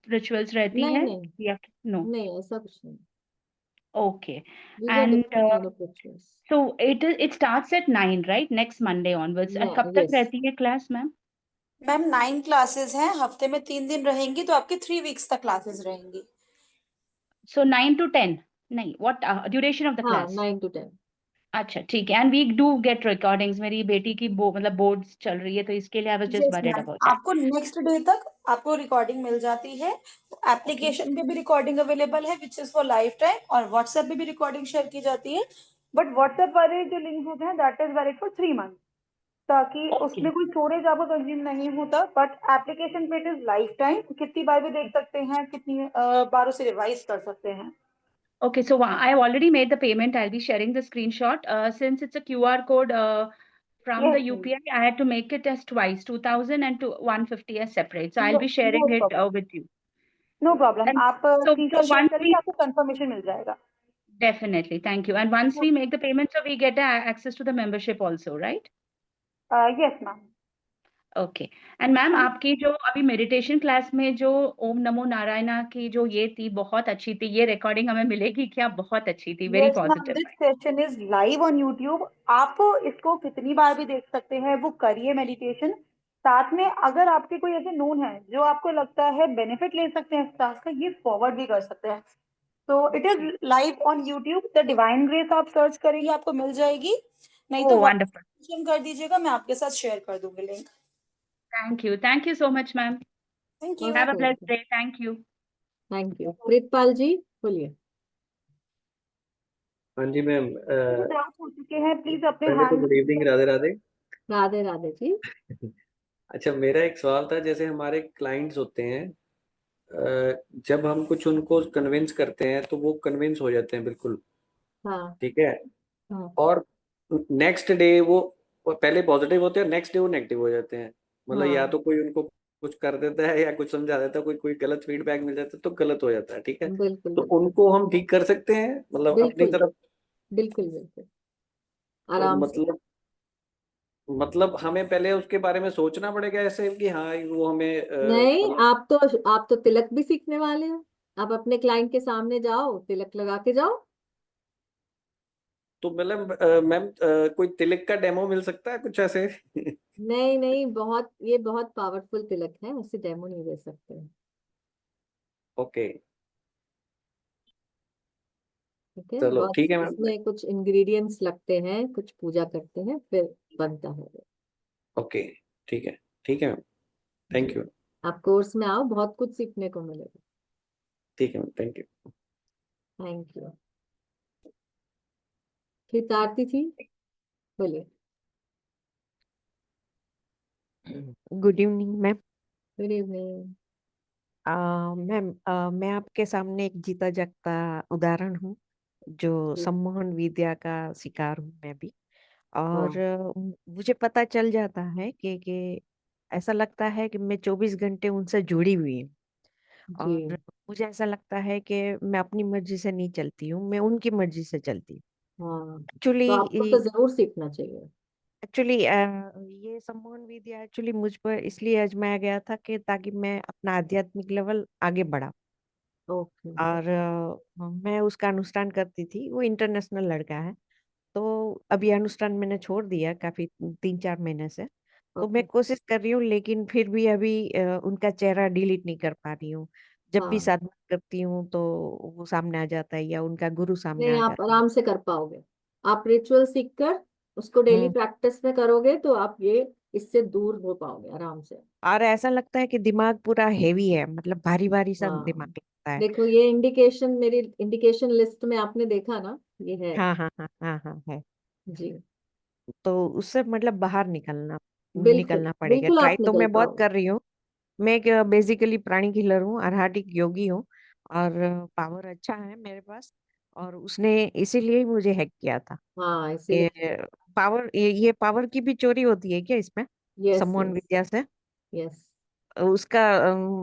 रिचुअल्स रहती नहीं है नहीं या नो? नहीं, ऐसा कुछ नहीं। Okay, these are and different kind of rituals. so it starts at 9, right? Next Monday onwards. And कब तक यस, रहती है क्लास, मैम? मैम 9 क्लासेस हैं, हफ्ते में 3 दिन रहेंगी, तो आपकी 3 वीक्स तक क्लासेस रहेंगी। So 9 to 10? नहीं, what duration of the हाँ class? 9 to 10। अच्छा ठीक है, and we do get recordings, मेरी बेटी की मतलब बोर्ड्स चल रही है, तो इसके लिए I was just yes worried ma'am, about it. आपको नेक्स्ट डे तक आपको रिकॉर्डिंग मिल जाती है। एप्लीकेशन पे भी रिकॉर्डिंग अवेलेबल है which is for life time, और व्हाट्सएप पे भी रिकॉर्डिंग शेयर की जाती है। बट व्हाट्सएप वाले जो लिंक होते हैं that is valid for 3 month, ताकि ओके उसमें कोई स्टोरेज आपको कंज्यूम नहीं होता। बट एप्लीकेशन पे इट इज लाइफ टाइम, कितनी बार भी देख सकते हैं, कितनी बार उसे रिवाइज कर सकते हैं। okay, so I have already made the payment. I'll be sharing the screenshot. Since it's a QR code from the yes UPI, I had to make it as twice, 2000 and 150 as separate. So I'll no be sharing it problem, with you. No problem, And आप so screenshot share once करिए, we आपको confirmation मिल जाएगा। definitely, thank you. And once we make the payment, so we get access to the membership also, right? Yes ma'am. Okay. And ma'am, आपकी जो अभी meditation class में जो ओम नमो नारायणा की जो ये थी, बहुत अच्छी थी, ये रिकॉर्डिंग हमें मिलेगी क्या? बहुत अच्छी थी, very yes ma'am, positive. This session is live on YouTube, आप इसको कितनी बार भी देख सकते हैं। वो करिए मेडिटेशन, साथ में अगर आपके कोई ऐसे नोन है जो आपको लगता है बेनिफिट ले सकते हैं इस क्लास का, ये फॉरवर्ड भी कर सकते हैं। तो it is live on YouTube, the divine grace आप सर्च करेंगे आपको मिल जाएगी, नहीं तो ओह वंडरफुल, व्हाट्सएप कर दीजिएगा, मैं आपके साथ शेयर कर दूंगी link. Thank you so much ma'am. Thank you. Have a most blessed welcome. Day, thank you. Thank you. Pritpal ji बोलिए। हाँ जी मैम, डाउट हो चुके हैं, प्लीज अपने पहले तो hand. Good evening, Radhe Radhe. Radhe Radhe ji. अच्छा, मेरा एक सवाल था, जैसे हमारे क्लाइंट्स होते हैं, जब हम कुछ उनको कन्विंस करते हैं तो वो कन्विंस हो जाते हैं बिल्कुल, हाँ ठीक है, हाँ और नेक्स्ट डे वो पहले पॉजिटिव होते हैं, नेक्स्ट डे वो नेगेटिव हो जाते हैं। मतलब या हाँ तो कोई उनको कुछ कर देता है या कुछ समझा देता है, कोई कोई गलत फीडबैक मिल जाता है तो गलत हो जाता है, ठीक है। बिल्कुल तो बिल्कुल उनको हम ठीक कर सकते हैं, मतलब अपनी बिल्कुल तरफ। बिल्कुल बिल्कुल तो आराम से। मतलब हमें पहले उसके बारे में सोचना पड़ेगा ऐसे कि हाँ वो हमें नहीं, मतलब। आप तो तिलक भी सीखने वाले हो। आप अपने क्लाइंट के सामने जाओ, तिलक लगा के जाओ। तो मतलब मैम, कोई तिलक का डेमो मिल सकता है कुछ ऐसे? नहीं नहीं, ये बहुत पावरफुल तिलक है, ऐसे डेमो नहीं दे सकते। ओके, ठीक है, चलो बहुत ठीक है मैम। इसमें कुछ इंग्रेडिएंट्स लगते हैं, कुछ पूजा करते हैं फिर बनता है वो। ओके, ठीक है मैम, थैंक जी, यू। आप कोर्स में आओ, बहुत कुछ सीखने को मिलेगा। ठीक है ma'am, thank you. Thank you. फिर आरती थी, बोलिए। Good evening ma'am. Good evening. Ma'am, मैं आपके सामने एक जीता जागता उदाहरण हूँ, जो सम्मोहन विद्या का शिकार हूँ मैं भी। और हाँ मुझे पता चल जाता है कि ऐसा लगता है कि मैं 24 घंटे उनसे जुड़ी हुई हूँ। जी। और मुझे ऐसा लगता है कि मैं अपनी मर्जी से नहीं चलती हूँ, मैं उनकी मर्जी से चलती हूँ हाँ, तो आपको तो एक्चुअली। जरूर सीखना चाहिए। एक्चुअली ये सम्मोहन विद्या एक्चुअली मुझ पर इसलिए आजमाया गया था कि ताकि मैं अपना आध्यात्मिक लेवल आगे बढ़ा। ओके और मैं उसका अनुष्ठान करती थी। वो इंटरनेशनल लड़का है, तो अभी अनुष्ठान मैंने छोड़ दिया काफी 3-4 महीने से। तो मैं ओके कोशिश कर रही हूँ, लेकिन फिर भी अभी उनका चेहरा डिलीट नहीं कर पा रही हूँ। जब भी हाँ साधना करती हूँ तो वो सामने आ जाता है या उनका गुरु सामने नहीं, आ आप जाता है। आराम से कर पाओगे। आप रिचुअल सीख कर उसको डेली हम्म। प्रैक्टिस में करोगे तो आप ये इससे दूर हो पाओगे आराम से। और ऐसा लगता है कि दिमाग पूरा हेवी है, मतलब भारी भारी सा दिमाग हाँ लगता है। देखो, ये इंडिकेशन मेरी इंडिकेशन लिस्ट में आपने देखा ना, ये है। हाँ हाँ हाँ हाँ हाँ है। जी तो उससे मतलब बाहर निकलना बिल्कुल निकलना पड़ेगा। बिल्कुल ट्राई आप तो निकल मैं बहुत पाओगे। कर रही हूँ। मैं बेसिकली प्राणिक हीलर हूँ, आध्यात्मिक योगी हूँ। और पावर अच्छा है मेरे पास। और उसने इसीलिए ही मुझे हैक किया था। हाँ ये इसीलिए। पावर, ये पावर की भी चोरी होती है क्या इसमें, यस सम्मोहन यस विद्या से? यस। उसका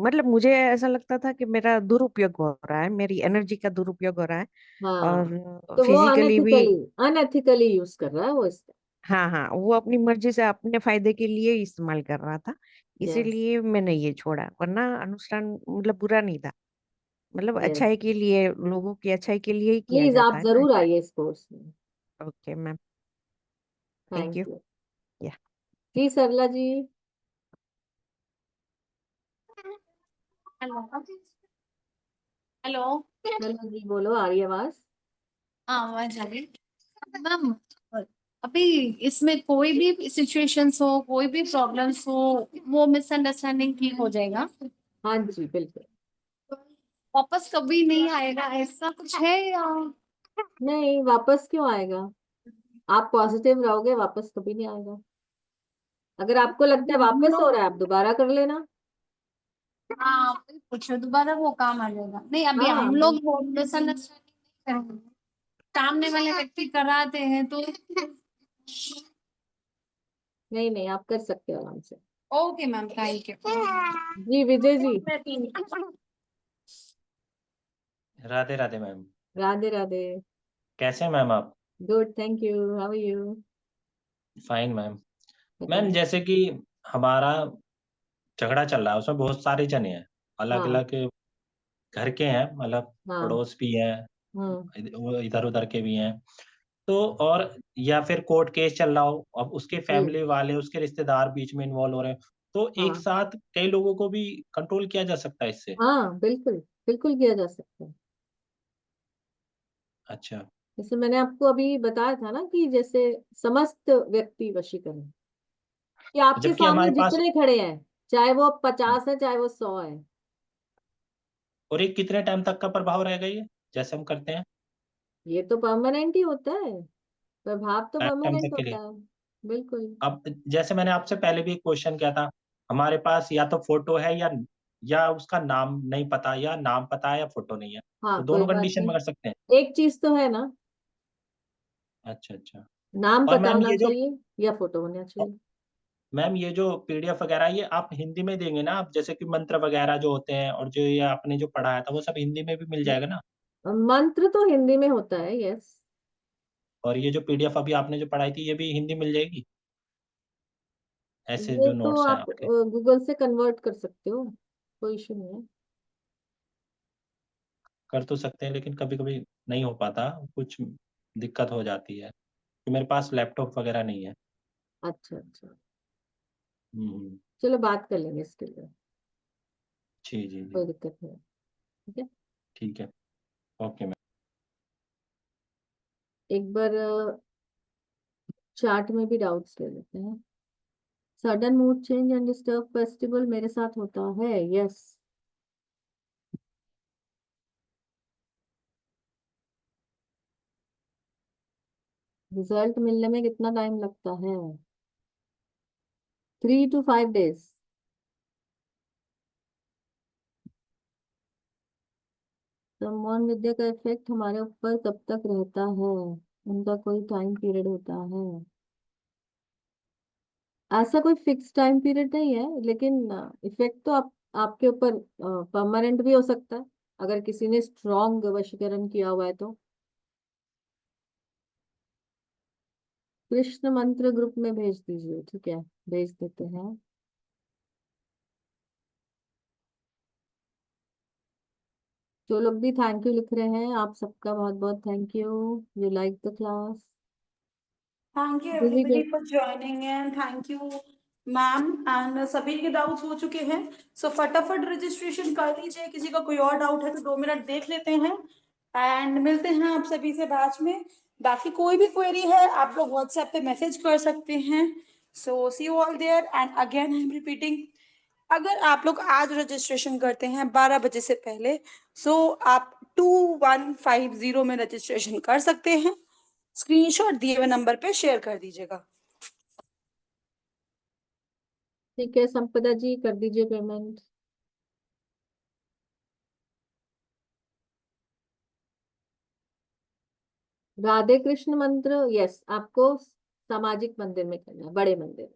मतलब मुझे ऐसा लगता था कि मेरा दुरुपयोग हो रहा है, मेरी एनर्जी का दुरुपयोग हो रहा है। हाँ और तो वो फिजिकली भी। अनएथिकली अनएथिकली यूज कर रहा है वो इसका। हाँ हाँ, वो अपनी मर्जी से अपने फायदे के लिए इस्तेमाल कर रहा था। यस इसीलिए मैंने ये छोड़ा, वरना अनुष्ठान मतलब बुरा नहीं था। मतलब यस। अच्छाई के लिए, लोगों की अच्छाई के लिए ही किया प्लीज जाता आप है ना। जरूर आइए इस कोर्स में। Okay ma'am. Thank thank you. You. या जी Sarla ji. Hello hello. Hello जी, बोलो, आ रही है आवाज? हाँ आवाज आ रही मैम। अभी इसमें कोई भी सिचुएशंस हो, कोई भी प्रॉब्लम्स हो, वो मिसअंडरस्टैंडिंग ठीक हो जाएगा? हाँ जी बिल्कुल। वापस कभी नहीं आएगा ऐसा कुछ है या? नहीं, वापस क्यों आएगा? आप पॉजिटिव रहोगे, वापस कभी नहीं आएगा। अगर आपको लगता है वापस हो रहा है, आप दोबारा कर लेना। हाँ पूछो दोबारा, वो काम आ जाएगा। नहीं अभी हाँ हम लोग मिसअंडरस्टैंडिंग नहीं करेंगे, सामने वाले व्यक्ति कराते हैं तो। नहीं नहीं, आप कर सकते हो आराम से। Okay ma'am, thank you. जी विजय जी। राधे राधे मैम। राधे राधे। कैसे हैं मैम आप? Good, thank you. How are you? Fine ma'am. Ma'am बताइए। जैसे कि हमारा झगड़ा चल रहा है, उसमें बहुत सारे जने हैं, अलग हाँ अलग घर के हैं, मतलब हाँ। पड़ोस भी हैं, हम्म। इधर उधर के भी हैं। तो और या फिर कोर्ट केस चल रहा हो, अब उसके जी फैमिली वाले, उसके रिश्तेदार बीच में इन्वॉल्व हो रहे हैं, तो एक हाँ साथ कई लोगों को भी कंट्रोल किया जा सकता है इससे। हाँ बिल्कुल बिल्कुल किया जा सकता है। अच्छा। जैसे मैंने आपको अभी बताया था ना कि जैसे समस्त व्यक्ति वशीकरण, कि आपके जबकि सामने हमारे पास, जितने खड़े हैं, चाहे वो 50 है चाहे वो 100 है। और ये कितने टाइम तक का प्रभाव रहेगा ये, जैसे हम करते हैं? ये तो परमानेंट ही होता है, प्रभाव तो टाइम टाइम परमानेंट तक के लिए। होता है। बिल्कुल। अब जैसे मैंने आपसे पहले भी एक क्वेश्चन किया था, हमारे पास या तो फोटो है या उसका नाम नहीं पता, या नाम पता है या फोटो नहीं है, हाँ तो कोई दोनों बात कंडीशन में कर नहीं, सकते हैं। एक चीज तो है ना, अच्छा अच्छा। नाम और पता मैम होना ये जो चाहिए या फोटो होना चाहिए। मैम ये जो पीडीएफ वगैरह, ये आप हिंदी में देंगे ना? आप जैसे कि मंत्र वगैरह जो होते हैं, और जो ये आपने जो पढ़ाया था, वो सब हिंदी में भी मिल जाएगा ना? मंत्र तो हिंदी में होता है, यस। और ये जो पीडीएफ अभी आपने जो पढ़ाई थी, ये भी हिंदी मिल जाएगी, ऐसे ये जो तो नोट्स हैं आप आपके? गूगल से कन्वर्ट कर सकते हो, कोई इशू नहीं है। कर तो सकते हैं, लेकिन कभी कभी नहीं हो पाता, कुछ दिक्कत हो जाती है, कि मेरे पास लैपटॉप वगैरह नहीं है। अच्छा अच्छा। हम्म। चलो बात कर लेंगे इसके लिए, जी जी जी। कोई दिक्कत नहीं है। ठीक है। ठीक है। Okay ma'am. एक बार चार्ट में भी डाउट्स ले लेते हैं। Sudden mood change and disturb festival मेरे साथ होता है, यस। रिजल्ट मिलने में कितना टाइम लगता है? 3 to 5 days। सम्मोहन विद्या का इफेक्ट हमारे ऊपर कब तक रहता है? उनका कोई टाइम पीरियड होता है? ऐसा कोई फिक्स टाइम पीरियड नहीं है, लेकिन इफेक्ट तो आपके ऊपर परमानेंट भी हो सकता है, अगर किसी ने स्ट्रॉन्ग वशीकरण किया हुआ है तो। कृष्ण मंत्र ग्रुप में भेज दीजिए, ठीक है, भेज देते हैं। जो लोग भी थैंक यू लिख रहे हैं, आप सबका बहुत बहुत thank you. You like the class. Thank you everybody for joining and thank you ma'am and सभी के डाउट्स हो चुके हैं। सो फटाफट रजिस्ट्रेशन कर लीजिए, किसी का कोई और डाउट है तो 2 मिनट देख लेते हैं एंड मिलते हैं आप सभी से बैच में। बाकी कोई भी क्वेरी है आप लोग व्हाट्सएप पे मैसेज कर सकते हैं। So see you all there and again I am repeating, अगर आप लोग आज रजिस्ट्रेशन करते हैं 12 बजे से पहले, सो आप 2150 में रजिस्ट्रेशन कर सकते हैं। स्क्रीनशॉट दिए हुए नंबर पे शेयर कर दीजिएगा। ठीक है, संपदा जी कर दीजिए पेमेंट। राधे कृष्ण मंत्र, यस, आपको सामाजिक मंदिर में करना है, बड़े मंदिर,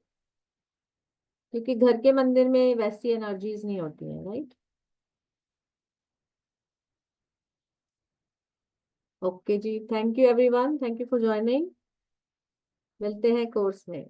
क्योंकि घर के मंदिर में वैसी एनर्जीज नहीं होती हैं, राइट? ओके जी, thank you everyone, thank you for joining. मिलते हैं कोर्स में।